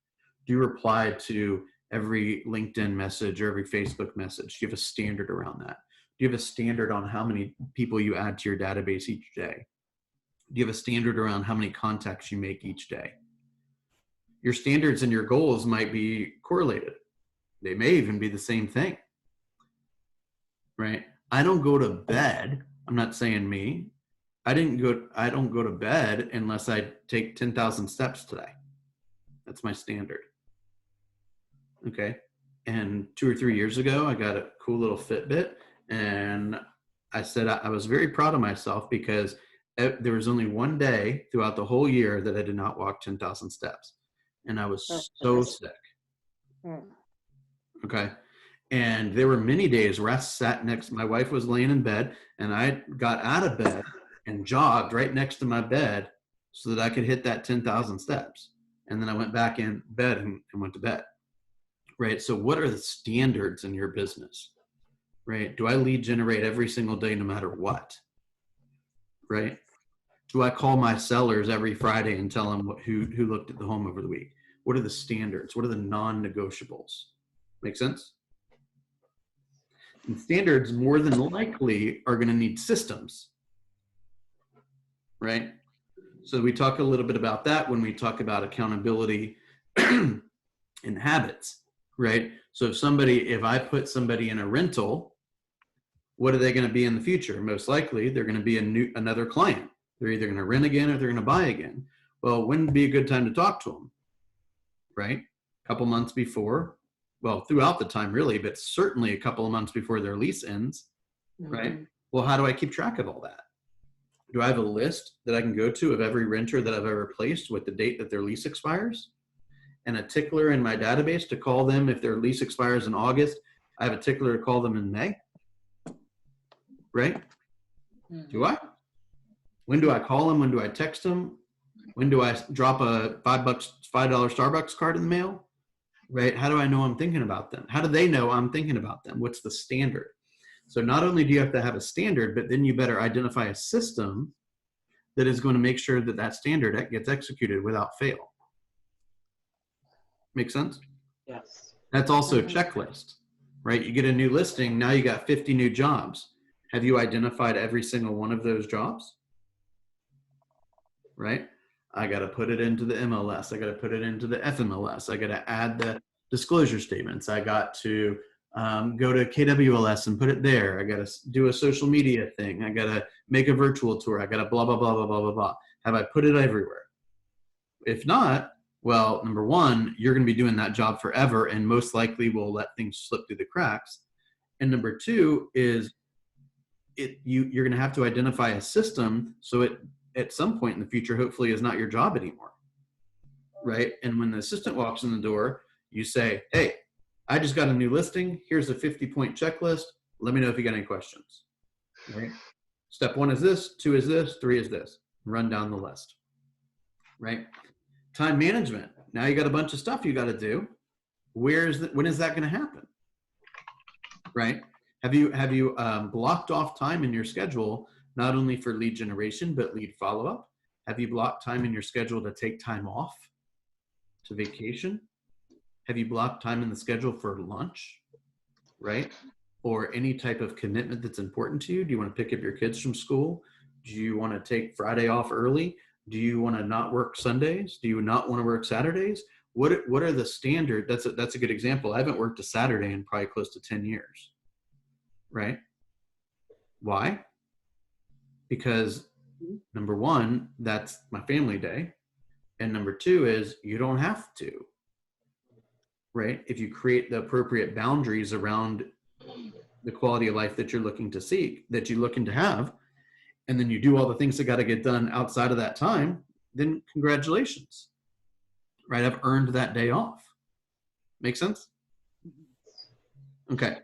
Speaker 2: Do you reply to every LinkedIn message or every Facebook message? Do you have a standard around that? Do you have a standard on how many people you add to your database each day? Do you have a standard around how many contacts you make each day? Your standards and your goals might be correlated. They may even be the same thing, right? I don't go to bed. I'm not saying me. I don't go to bed unless I take 10,000 steps today. That's my standard. Okay. And 2 or 3 years ago, I got a cool little Fitbit, and I said I was very proud of myself because there was only one day throughout the whole year that I did not walk 10,000 steps. And I was so sick. Okay. And there were many days where I sat next, my wife was laying in bed, and I got out of bed and jogged right next to my bed so that I could hit that 10,000 steps. And then I went back in bed and went to bed. Right. So what are the standards in your business? Right. Do I lead generate every single day, no matter what? Right. Do I call my sellers every Friday and tell them who looked at the home over the week? What are the standards? What are the non-negotiables? Make sense? And standards more than likely are going to need systems. Right. So we talk a little bit about that when we talk about accountability and habits. Right. So if I put somebody in a rental, what are they going to be in the future? Most likely they're going to be another client. They're either going to rent again or they're going to buy again. Well, when would be a good time to talk to them? Right. A couple months before, well, throughout the time really, but certainly a couple of months before their lease ends. Right. Well, how do I keep track of all that? Do I have a list that I can go to of every renter that I've ever placed with the date that their lease expires? And a tickler in my database to call them if their lease expires in August. I have a tickler to call them in May. Right? Do I? When do I call them? When do I text them? When do I drop a $5 Starbucks card in the mail? Right? How do I know I'm thinking about them? How do they know I'm thinking about them? What's the standard? So not only do you have to have a standard, but then you better identify a system that is going to make sure that that standard gets executed without fail. Make sense?
Speaker 3: Yes.
Speaker 2: That's also a checklist, right? You get a new listing, now you got 50 new jobs. Have you identified every single one of those jobs? Right? I got to put it into the MLS. I got to put it into the FMLS. I got to add the disclosure statements. I got to go to KWLS and put it there. I got to do a social media thing. I got to make a virtual tour. I got to blah, blah, blah, blah, blah, blah, blah. Have I put it everywhere? If not, well, number one, you're going to be doing that job forever and most likely will let things slip through the cracks. And number two is you're going to have to identify a system so it at some point in the future hopefully is not your job anymore. Right? And when the assistant walks in the door, you say, hey, I just got a new listing. Here's a 50-point checklist. Let me know if you got any questions. Right? Step 1 is this, 2 is this, 3 is this. Run down the list. Right? Time management. Now you got a bunch of stuff you got to do. When is that going to happen? Right? Have you blocked off time in your schedule, not only for lead generation, but lead follow-up? Have you blocked time in your schedule to take time off, to vacation? Have you blocked time in the schedule for lunch, right? Or any type of commitment that's important to you? Do you want to pick up your kids from school? Do you want to take Friday off early? Do you want to not work Sundays? Do you not want to work Saturdays? What are the standard? That's a good example. I haven't worked a Saturday in probably close to 10 years, right? Why? Because number one, that's my family day. And number two is you don't have to, right? If you create the appropriate boundaries around the quality of life that you're looking to seek, that you're looking to have, and then you do all the things that got to get done outside of that time, then congratulations, right? I've earned that day off. Make sense? Okay.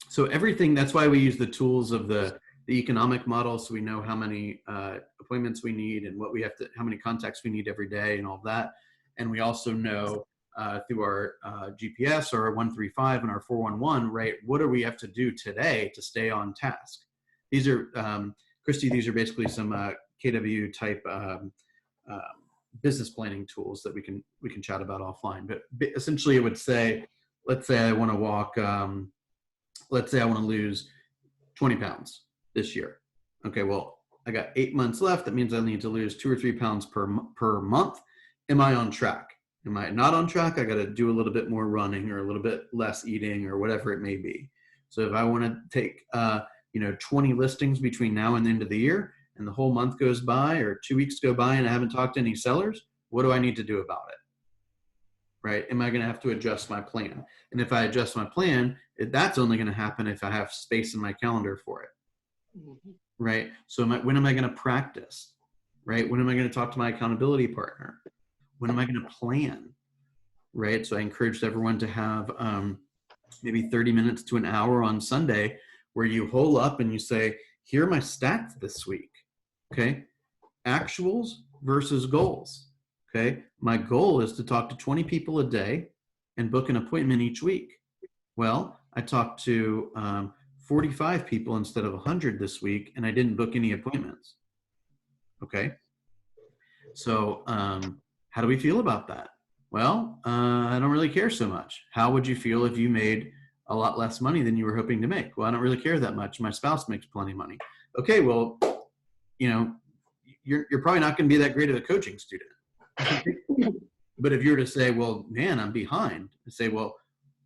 Speaker 2: So everything, that's why we use the tools of the economic model, so we know how many appointments we need and what we have to, how many contacts we need every day and all that. And we also know through our GPS or our 135 and our 411, right, what do we have to do today to stay on task? These are, Christy, these are basically some KW type business planning tools that we can chat about offline. But essentially it would say, let's say I want to walk, let's say I want to lose 20 pounds this year. Okay, well, I got 8 months left. That means I need to lose 2 or 3 pounds per month. Am I on track? Am I not on track? I got to do a little bit more running or a little bit less eating or whatever it may be. So if I want to take, 20 listings between now and the end of the year, and the whole month goes by or 2 weeks go by and I haven't talked to any sellers, what do I need to do about it? Right? Am I going to have to adjust my plan? And if I adjust my plan, that's only going to happen if I have space in my calendar for it.
Speaker 4: Mm-hmm.
Speaker 2: Right? So when am I going to practice? Right? When am I going to talk to my accountability partner? When am I going to plan? Right? So I encouraged everyone to have maybe 30 minutes to an hour on Sunday where you hole up and you say, here are my stats this week. Okay? Actuals versus goals. Okay? My goal is to talk to 20 people a day and book an appointment each week. Well, I talked to 45 people instead of 100 this week, and I didn't book any appointments. Okay? So how do we feel about that? Well, I don't really care so much. How would you feel if you made a lot less money than you were hoping to make? Well, I don't really care that much. My spouse makes plenty of money. Okay, well, you're probably not going to be that great of a coaching student. But if you're to say, well, man, I'm behind, say, well,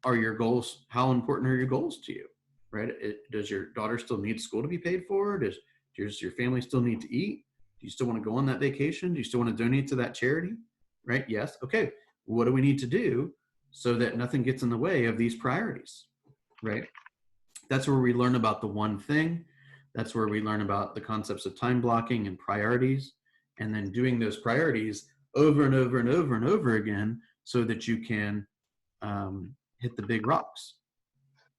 Speaker 2: are your goals, how important are your goals to you? Right? Does your daughter still need school to be paid for? Does your family still need to eat? Do you still want to go on that vacation? Do you still want to donate to that charity? Right? Yes. Okay. What do we need to do so that nothing gets in the way of these priorities? Right? That's where we learn about the one thing. That's where we learn about the concepts of time blocking and priorities, and then doing those priorities over and over and over and over again so that you can hit the big rocks,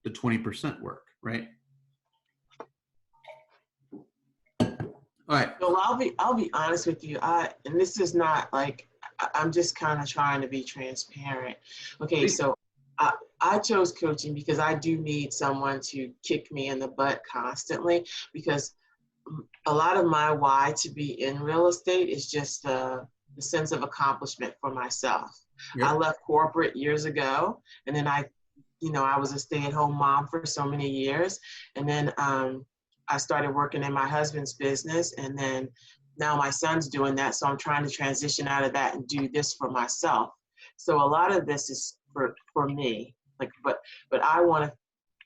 Speaker 2: the 20% work, right? All right.
Speaker 3: Well, I'll be honest with you. And this is not like, I'm just kind of trying to be transparent. Okay, so I chose coaching because I do need someone to kick me in the butt constantly, because a lot of my why to be in real estate is just the sense of accomplishment for myself.
Speaker 2: Yep.
Speaker 3: I left corporate years ago, and then I was a stay-at-home mom for so many years, and then I started working in my husband's business, and then now my son's doing that, so I'm trying to transition out of that and do this for myself. So a lot of this is for me, like, but I want to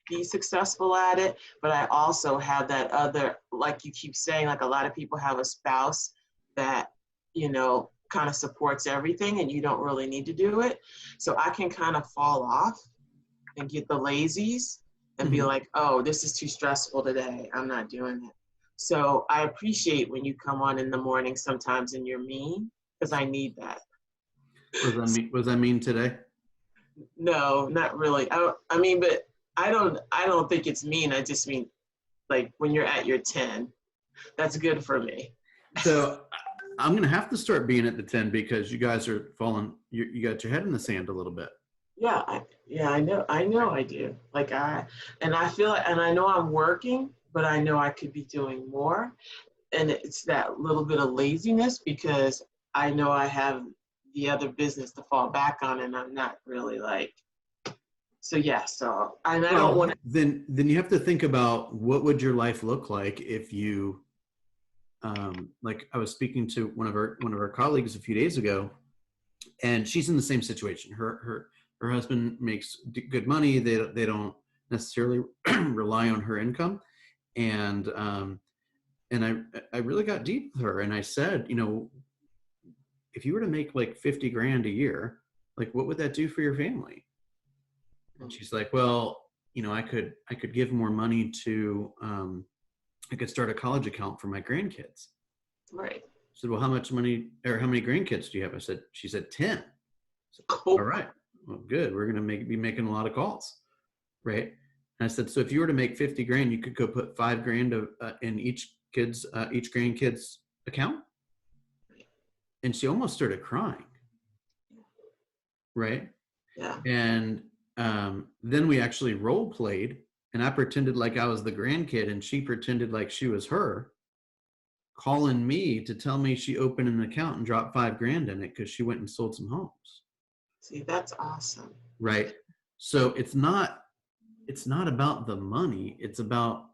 Speaker 3: be successful at it, but I also have that other, like you keep saying, like a lot of people have a spouse that, kind of supports everything and you don't really need to do it. So I can kind of fall off and get the lazies and be like, oh, this is too stressful today, I'm not doing it. So I appreciate when you come on in the morning sometimes and you're mean, because I need that.
Speaker 2: Was that mean today?
Speaker 3: No, not really. I mean, but I don't think it's mean. I just mean, like, when you're at your 10, that's good for me.
Speaker 2: So I'm going to have to start being at the 10 because you guys are falling, you got your head in the sand a little bit.
Speaker 3: Yeah, I know I do. Like, I feel like, and I know I'm working, but I know I could be doing more. And it's that little bit of laziness because I know I have the other business to fall back on, and I'm not really like, so yeah, so, and I don't want to.
Speaker 2: Then you have to think about what would your life look like if you, like I was speaking to one of our colleagues a few days ago, and she's in the same situation. Her husband makes good money. They don't necessarily rely on her income. And I really got deep with her, and I said, if you were to make like 50 grand a year, like what would that do for your family? And she's like, well, I could give more money to, I could start a college account for my grandkids.
Speaker 3: Right.
Speaker 2: said, well, how much money or how many grandkids do you have? She said 10. I said,
Speaker 3: Cool.
Speaker 2: all right, well, good. We're going to be making a lot of calls. Right. And I said, so if you were to make 50 grand, you could go put $5,000 in each grandkid's account. And she almost started crying. Right.
Speaker 3: Yeah.
Speaker 2: And then we actually role played, and I pretended like I was the grandkid and she pretended like she was her, calling me to tell me she opened an account and dropped $5,000 in it because she went and sold some homes.
Speaker 3: See, that's awesome.
Speaker 2: Right. So it's not about the money. It's about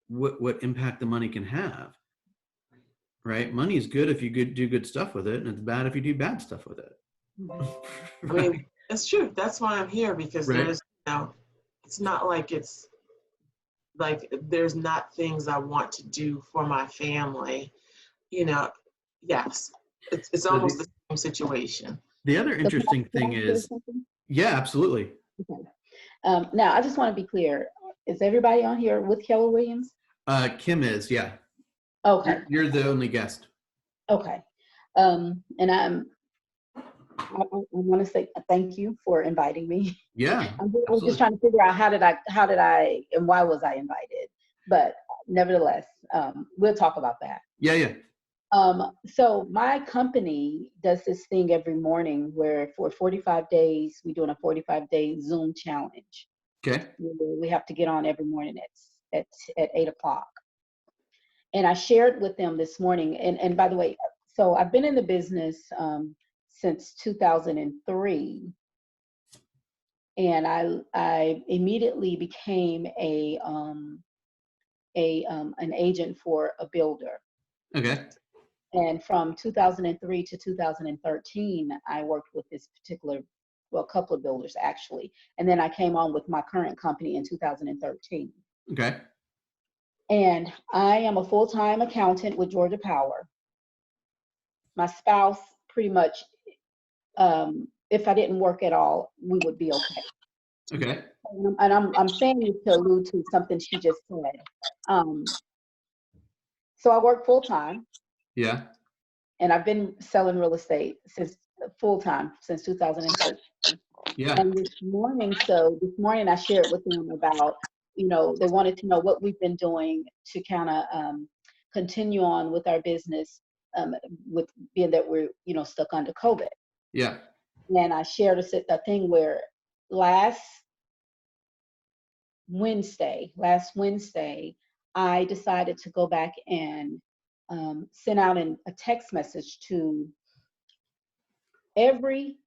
Speaker 2: what impact the money can have. Right. Money is good if you do good stuff with it, and it's bad if you do bad stuff with it.
Speaker 3: I
Speaker 2: Right.
Speaker 3: mean, it's true. That's why I'm here, because
Speaker 2: Right.
Speaker 3: there's, it's not like it's like there's not things I want to do for my family. Yes, it's
Speaker 2: So
Speaker 3: almost the same situation.
Speaker 2: the other interesting thing
Speaker 4: Can I say
Speaker 2: is,
Speaker 4: something?
Speaker 2: yeah, absolutely.
Speaker 4: Okay. Now, I just want to be clear. Is everybody on here with Keller Williams?
Speaker 2: Kim is, yeah.
Speaker 4: Okay.
Speaker 2: You're the only guest.
Speaker 4: Okay. And I want to say thank you for inviting me.
Speaker 2: Yeah.
Speaker 4: I was just trying to figure out how did I, and why was I invited? But nevertheless, we'll talk about that.
Speaker 2: Yeah.
Speaker 4: So my company does this thing every morning where for 45 days, we're doing a 45-day Zoom challenge.
Speaker 2: Okay.
Speaker 4: We have to get on every morning at 8 o'clock. And I shared with them this morning, and by the way, so I've been in the business since 2003, and I immediately became an agent for a builder.
Speaker 2: Okay.
Speaker 4: And from 2003 to 2013, I worked with this a couple of builders actually, and then I came on with my current company in 2013.
Speaker 2: Okay.
Speaker 4: And I am a full-time accountant with Georgia Power. My spouse pretty much, if I didn't work at all, we would be okay.
Speaker 2: Okay.
Speaker 4: And I'm saying this to allude to something she just said. So I work full-time.
Speaker 2: Yeah.
Speaker 4: And I've been selling real estate full-time since 2013.
Speaker 2: Yeah.
Speaker 4: And this morning I shared with them about, they wanted to know what we've been doing to kind of continue on with our business, with being that we're, stuck under COVID.
Speaker 2: Yeah.
Speaker 4: And I shared a thing where last Wednesday, I decided to go back and send out a text message to every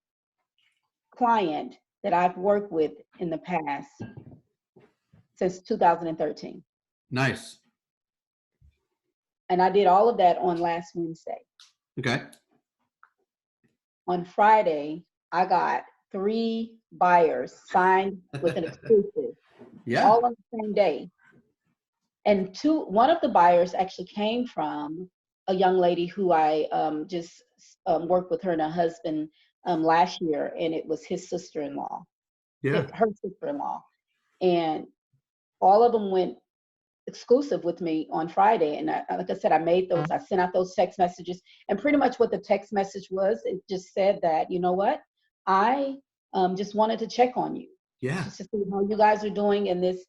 Speaker 4: client that I've worked with in the past since 2013.
Speaker 2: Nice.
Speaker 4: And I did all of that on last Wednesday.
Speaker 2: Okay.
Speaker 4: On Friday, I got 3 buyers signed with an exclusive,
Speaker 2: Yeah.
Speaker 4: all on the same day. And one of the buyers actually came from a young lady who I just worked with her and her husband last year, and it was his sister-in-law.
Speaker 2: Yeah.
Speaker 4: Her sister-in-law. And all of them went exclusive with me on Friday. And like I said, I sent out those text messages, and pretty much what the text message was, it just said that, you know what, I just wanted to check on you.
Speaker 2: Yeah.
Speaker 4: Just to see how you guys are doing in this,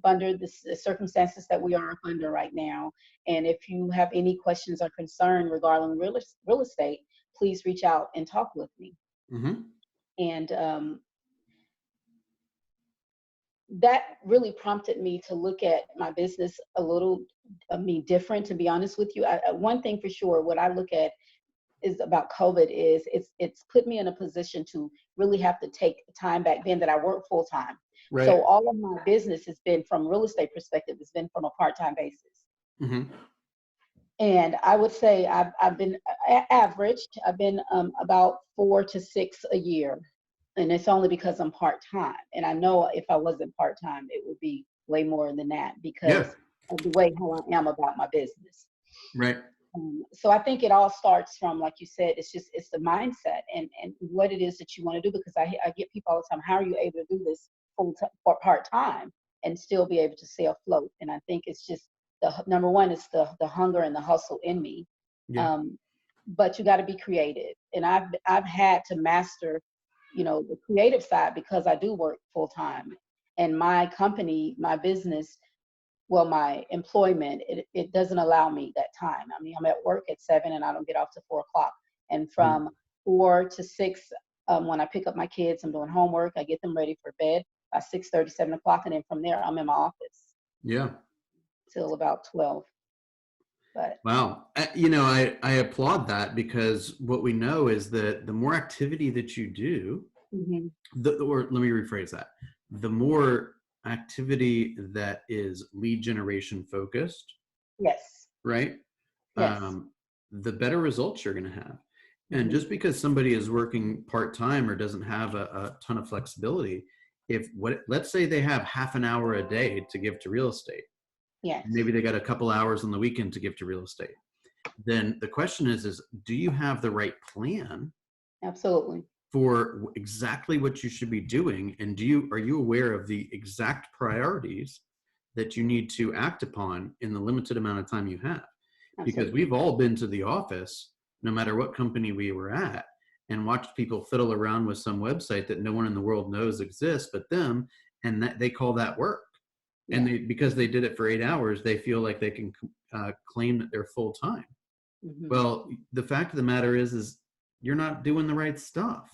Speaker 4: under the circumstances that we are up under right now. And if you have any questions or concern regarding real estate, please reach out and talk with me.
Speaker 2: Mm-hmm.
Speaker 4: And that really prompted me to look at my business a little, different, to be honest with you. One thing for sure, what I look at is about COVID is it's put me in a position to really have to take time back then that I work full time.
Speaker 2: Right.
Speaker 4: So all of my business has been, from real estate perspective, has been from a part-time basis.
Speaker 2: Mm-hmm.
Speaker 4: And I would say I've been averaged. I've been about 4 to 6 a year. And it's only because I'm part-time. And I know if I wasn't part-time, it would be way more than that because of the way how I am about my business.
Speaker 2: Right.
Speaker 4: So I think it all starts from, like you said, it's the mindset and what it is that you want to do. Because I get people all the time, how are you able to do this full-time or part-time and still be able to stay afloat? And I think it's just number one is the hunger and the hustle in me.
Speaker 2: Yeah.
Speaker 4: But you got to be creative, and I've had to master, the creative side, because I do work full time, and my company, my business, well, my employment, it doesn't allow me that time. I mean, I'm at work at 7 and I don't get off to 4 o'clock, and from 4 to 6, when I pick up my kids, I'm doing homework, I get them ready for bed by 6:30, 7 o'clock, and then from there I'm in my office
Speaker 2: Yeah.
Speaker 4: till about 12. But
Speaker 2: Wow. I applaud that, because what we know is that the more activity that you do, or let me rephrase that, the more activity that is lead generation focused,
Speaker 4: yes,
Speaker 2: right?
Speaker 4: yes,
Speaker 2: The better results you're going to have. And just because somebody is working part-time or doesn't have a ton of flexibility, let's say they have half an hour a day to give to real estate,
Speaker 4: yes,
Speaker 2: maybe they got a couple hours on the weekend to give to real estate, then the question is do you have the right plan
Speaker 4: absolutely,
Speaker 2: for exactly what you should be doing? And are you aware of the exact priorities that you need to act upon in the limited amount of time you have? Because
Speaker 4: absolutely.
Speaker 2: we've all been to the office, no matter what company we were at, and watched people fiddle around with some website that no one in the world knows exists but them, and that they call that work.
Speaker 4: Yeah.
Speaker 2: And because they did it for 8 hours, they feel like they can claim that they're full time. Well, the fact of the matter is you're not doing the right stuff.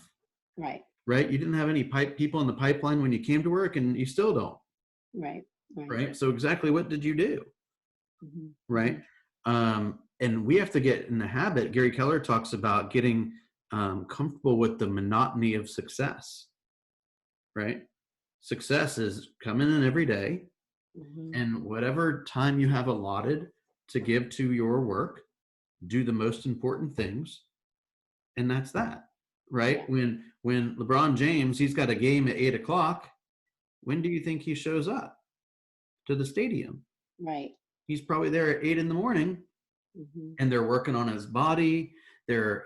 Speaker 4: Right.
Speaker 2: Right? You didn't have any people in the pipeline when you came to work, and you still don't.
Speaker 4: Right.
Speaker 2: Right? So exactly what did you do? Right? And we have to get in the habit. Gary Keller talks about getting comfortable with the monotony of success. Right? Success is coming in every day, and whatever time you have allotted to give to your work, do the most important things, and that's that. Right?
Speaker 4: Yeah.
Speaker 2: When LeBron James, he's got a game at 8 o'clock, when do you think he shows up to the stadium?
Speaker 4: Right.
Speaker 2: He's probably there at 8 in the morning, and they're working on his body.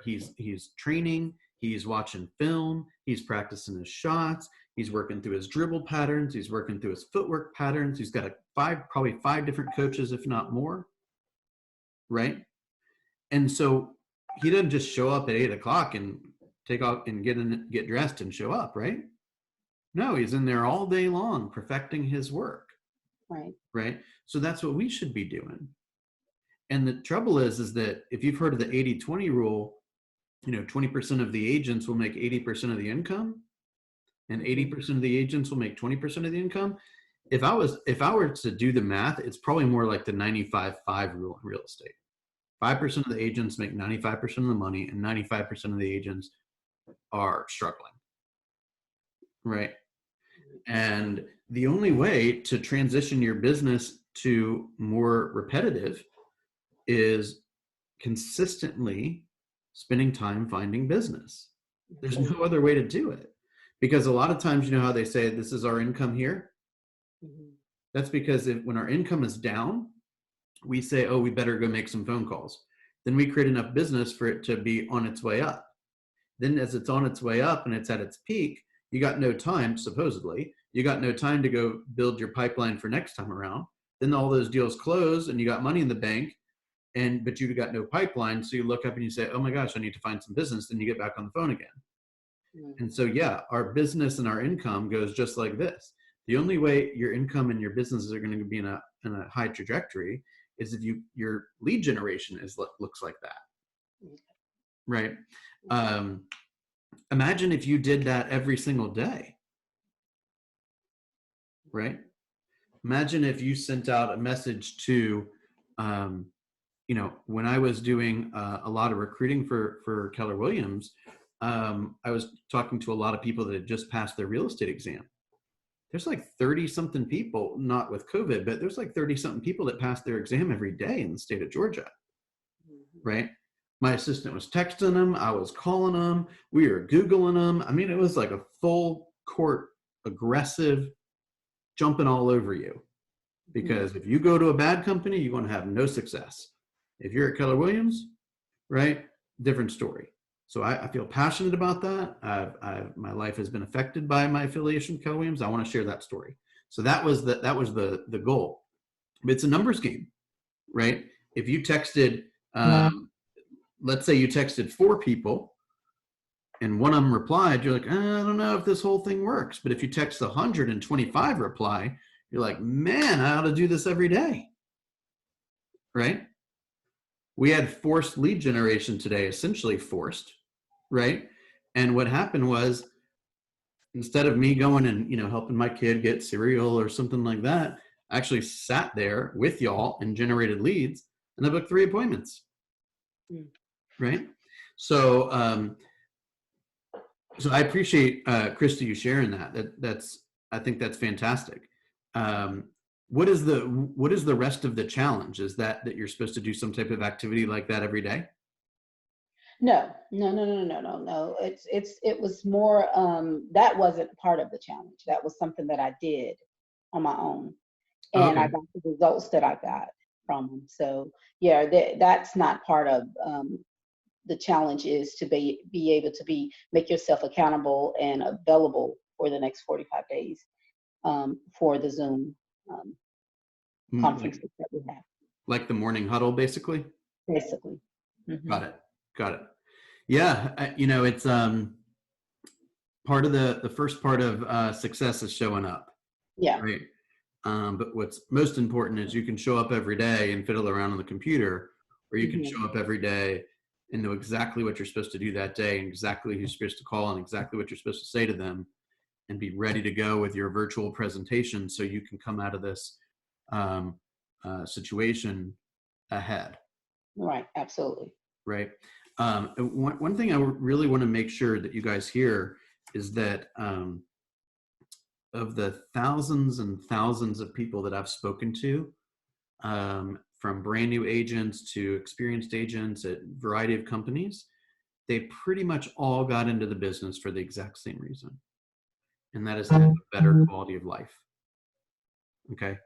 Speaker 2: He's training, he's watching film, he's practicing his shots, he's working through his dribble patterns, he's working through his footwork patterns. He's got probably five different coaches, if not more. Right? And so he doesn't just show up at 8 o'clock and take off and get dressed and show up, right? No, he's in there all day long perfecting his work.
Speaker 4: Right.
Speaker 2: Right? So that's what we should be doing. And the trouble is that if you've heard of the 80-20 rule, 20% of the agents will make 80% of the income, and 80% of the agents will make 20% of the income. If I were to do the math, it's probably more like the 95-5 rule in real estate. 5% of the agents make 95% of the money, and 95% of the agents are struggling. Right? And the only way to transition your business to more repetitive is consistently spending time finding business. There's no other way to do it, because a lot of times, how they say this is our income here. That's because when our income is down, we say, oh, we better go make some phone calls. Then we create enough business for it to be on its way up. Then as it's on its way up and it's at its peak, you got no time, supposedly, you got no time to go build your pipeline for next time around. Then all those deals close and you got money in the bank, but you got no pipeline. So you look up and you say, oh my gosh, I need to find some business. Then you get back on the phone again. And so, yeah, our business and our income goes just like this. The only way your income and your businesses are going to be in a high trajectory is if your lead generation looks like that. Right? Imagine if you did that every single day. Right? Imagine if you sent out a message to, when I was doing a lot of recruiting for Keller Williams, I was talking to a lot of people that had just passed their real estate exam. There's like 30 something people, not with COVID, but there's like 30 something people that pass their exam every day in the state of Georgia. Right? My assistant was texting them. I was calling them. We were Googling them. I mean, it was like a full court, aggressive, jumping all over you. Because if you go to a bad company, you're going to have no success. If you're at Keller Williams, right, different story. So I feel passionate about that. My life has been affected by my affiliation with Keller Williams. I want to share that story. So that was the goal. But it's a numbers game. right? If you texted, let's say you texted 4 people and one of them replied, you're like, I don't know if this whole thing works. But if you text 125 reply, you're like, man, I ought to do this every day, right? We had forced lead generation today, essentially forced, right? And what happened was, instead of me going and, helping my kid get cereal or something like that, I actually sat there with y'all and generated leads, and I booked 3 appointments, right? So, so I appreciate Christy, you sharing that. I think that's fantastic. What is the rest of the challenge? Is that you're supposed to do some type of activity like that every day?
Speaker 4: No. It was more, that wasn't part of the challenge. That was something that I did on my own. And I got the results that I got from them. So yeah, that's not part of the challenge, is to be able to make yourself accountable and available for the next 45 days for the Zoom conferences that we have.
Speaker 2: Like the morning huddle, basically?
Speaker 4: Basically. Mm-hmm.
Speaker 2: Got it. Yeah, it's part of the first part of success is showing up.
Speaker 4: Yeah.
Speaker 2: Right. But what's most important is you can show up every day and fiddle around on the computer, or you can show up every day and know exactly what you're supposed to do that day, and exactly who you're supposed to call, and exactly what you're supposed to say to them, and be ready to go with your virtual presentation so you can come out of this situation ahead.
Speaker 4: Right. Absolutely.
Speaker 2: Right. One thing I really want to make sure that you guys hear is that of the thousands and thousands of people that I've spoken to, from brand new agents to experienced agents at a variety of companies, they pretty much all got into the business for the exact same reason. And that is to have a better quality of life. Okay.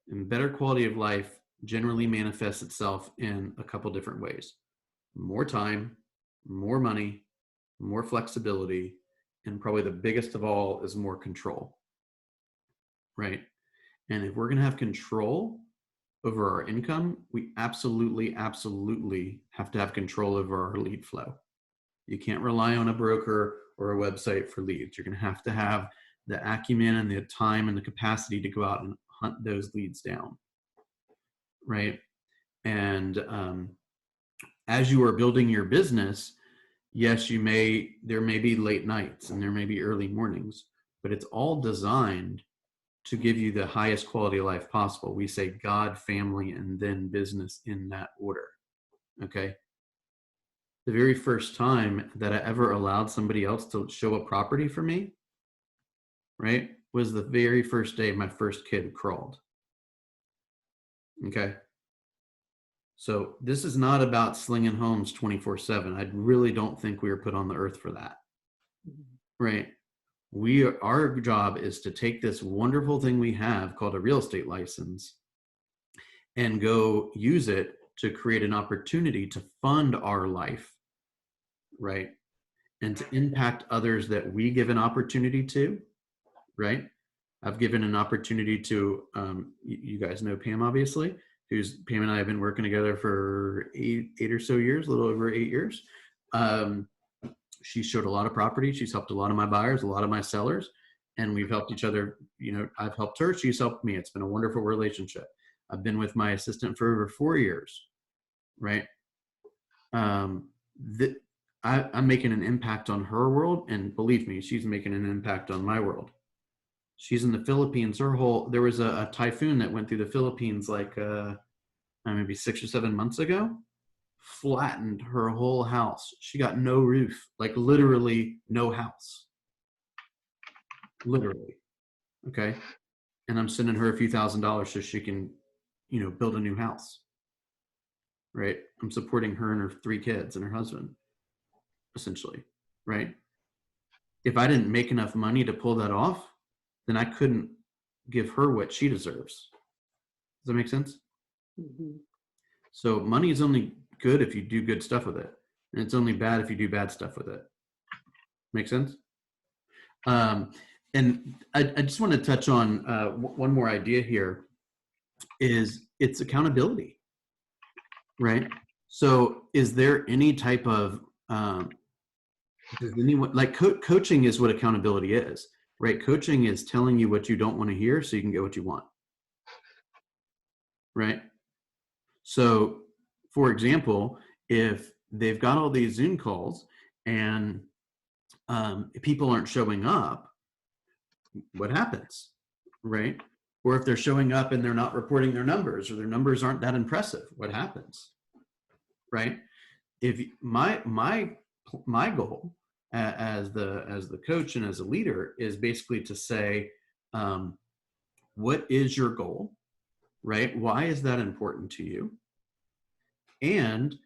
Speaker 2: And better quality of life generally manifests itself in a couple different ways: more time, more money, more flexibility, and probably the biggest of all is more control. Right. And if we're going to have control over our income, we absolutely have to have control over our lead flow. You can't rely on a broker or a website for leads. You're going to have the acumen and the time and the capacity to go out and hunt those leads down. Right. And as you are building your business, yes, there may be late nights and there may be early mornings, but it's all designed to give you the highest quality of life possible. We say God, family, and then business in that order. Okay. The very first time that I ever allowed somebody else to show a property for me, right, was the very first day my first kid crawled. Okay. So this is not about slinging homes 24/7. I really don't think we were put on the earth for that. Right. Our job is to take this wonderful thing we have called a real estate license and go use it to create an opportunity to fund our life, right? And to impact others that we give an opportunity to, right? I've given an opportunity to, you guys know Pam, obviously, Pam and I have been working together for eight or so years, a little over 8 years. She showed a lot of property. She's helped a lot of my buyers, a lot of my sellers, and we've helped each other. I've helped her. She's helped me. It's been a wonderful relationship. I've been with my assistant for over 4 years, right? I'm making an impact on her world, and believe me, she's making an impact on my world. She's in the Philippines. There was a typhoon that went through the Philippines like maybe 6 or 7 months ago. Flattened her whole house. She got no roof, like literally no house. Literally. Okay. And I'm sending her a few $1,000s so she can, build a new house. Right. I'm supporting her and her 3 kids and her husband, essentially. Right. If I didn't make enough money to pull that off, then I couldn't give her what she deserves. Does that make sense? Mm-hmm. So money is only good if you do good stuff with it, and it's only bad if you do bad stuff with it. Make sense? And I just want to touch on one more idea here. Is it's accountability. right? So is there any type of, does anyone, like coaching is what accountability is, right? Coaching is telling you what you don't want to hear so you can get what you want, right? So for example, if they've got all these Zoom calls and people aren't showing up, what happens, right? Or if they're showing up and they're not reporting their numbers, or their numbers aren't that impressive, what happens, right? If my goal as the coach and as a leader is basically to say, what is your goal, right? Why is that important to you? And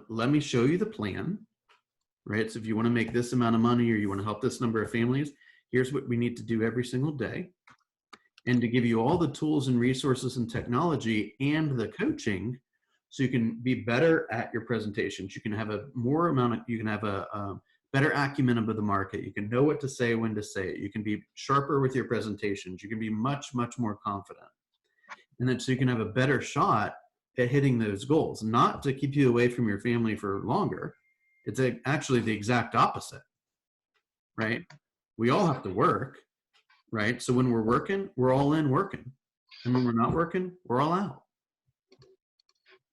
Speaker 2: let me show you the plan, right? So if you want to make this amount of money, or you want to help this number of families, here's what we need to do every single day. And to give you all the tools and resources and technology and the coaching so you can be better at your presentations. You can have a more amount of, you can have a better acumen of the market. You can know what to say, when to say it. You can be sharper with your presentations. You can be much, much more confident. And then so you can have a better shot at hitting those goals, not to keep you away from your family for longer. It's actually the exact opposite, right? We all have to work, right? So when we're working, we're all in working. And when we're not working, we're all out,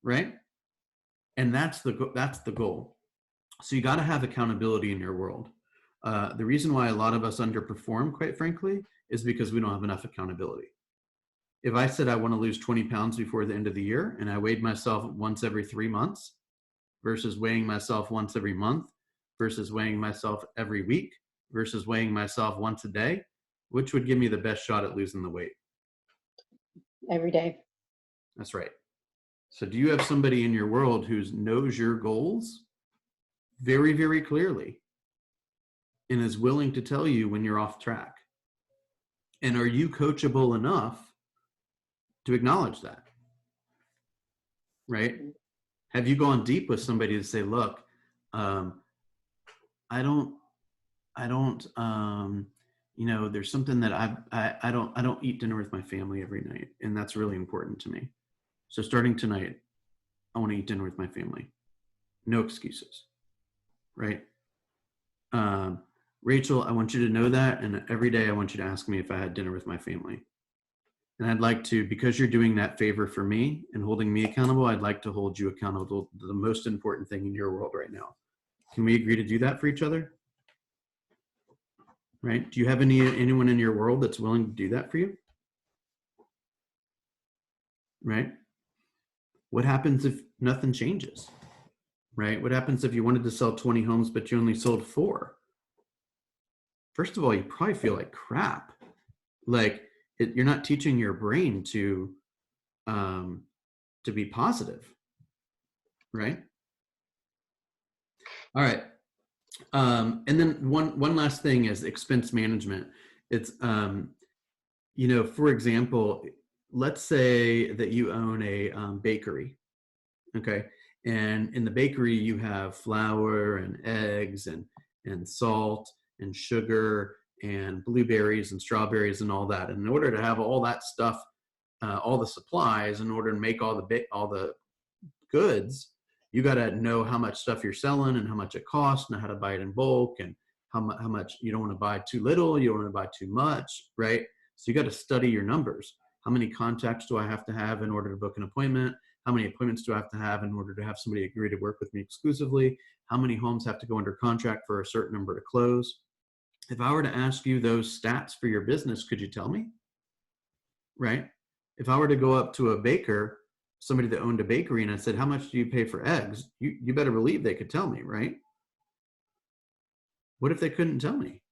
Speaker 2: right? And that's the goal. So you got to have accountability in your world. The reason why a lot of us underperform, quite frankly, is because we don't have enough accountability. If I said I want to lose 20 pounds before the end of the year, and I weighed myself once every 3 months versus weighing myself once every month versus weighing myself every week versus weighing myself once a day, which would give me the best shot at losing the weight?
Speaker 4: Every day.
Speaker 2: That's right. So do you have somebody in your world who knows your goals very, very clearly and is willing to tell you when you're off track? And are you coachable enough to acknowledge that? Right? Have you gone deep with somebody to say, look, I don't, there's something that I don't eat dinner with my family every night. And that's really important to me. So starting tonight, I want to eat dinner with my family. No excuses, right? Rachel, I want you to know that. And every day I want you to ask me if I had dinner with my family. And I'd like to, because you're doing that favor for me and holding me accountable, I'd like to hold you accountable to the most important thing in your world right now. Can we agree to do that for each other? Right? Do you have anyone in your world that's willing to do that for you? Right? What happens if nothing changes? Right? What happens if you wanted to sell 20 homes, but you only sold 4? First of all, you probably feel like crap. Like you're not teaching your brain to be positive, right? All right. And then one last thing is expense management. It's, for example, let's say that you own a bakery, okay? And in the bakery, you have flour and eggs and salt and sugar and blueberries and strawberries and all that. And in order to have all that stuff, all the supplies, in order to make all the goods, you got to know how much stuff you're selling and how much it costs and how to buy it in bulk and how much. You don't want to buy too little, you don't want to buy too much, right? So you got to study your numbers. How many contacts do I have to have in order to book an appointment? How many appointments do I have to have in order to have somebody agree to work with me exclusively? How many homes have to go under contract for a certain number to close? If I were to ask you those stats for your business, could you tell me? Right? If I were to go up to a baker, somebody that owned a bakery, and I said, how much do you pay for eggs? You better believe they could tell me, right? What if they couldn't tell me?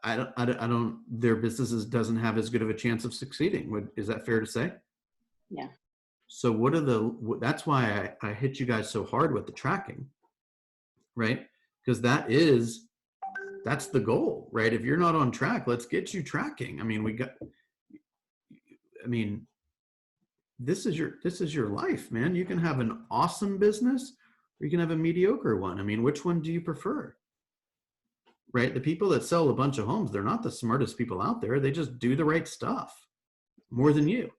Speaker 2: I don't, their businesses doesn't have as good of a chance of succeeding. Is that fair to say?
Speaker 4: Yeah.
Speaker 2: So that's why I hit you guys so hard with the tracking, right? Because that's the goal, right? If you're not on track, let's get you tracking. This is your life, man. You can have an awesome business or you can have a mediocre one. Which one do you prefer? Right? The people that sell a bunch of homes, they're not the smartest people out there. They just do the right stuff more than you.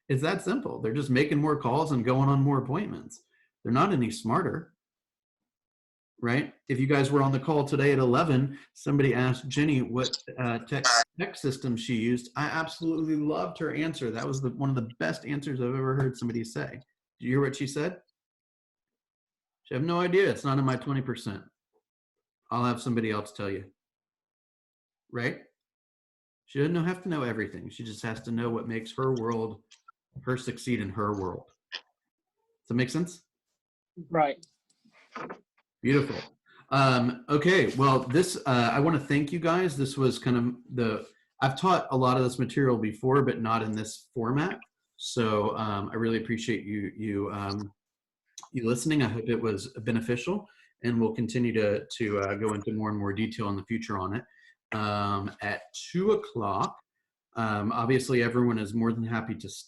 Speaker 2: It's that simple. They're just making more calls and going on more appointments. They're not any smarter, right? If you guys were on the call today at 11, somebody asked Jenny what tech system she used. I absolutely loved her answer. That was one of the best answers I've ever heard somebody say. Did you hear what she said? She have no idea. It's not in my 20%. I'll have somebody else tell you, right? She doesn't have to know everything. She just has to know what makes her succeed in her world. Does that make sense?
Speaker 1: Right.
Speaker 2: Beautiful. Okay, well, I want to thank you guys. This was kind of I've taught a lot of this material before, but not in this format. So I really appreciate you listening. I hope it was beneficial, and we'll continue to go into more and more detail in the future on it. At 2 o'clock, obviously everyone is more than happy to stay.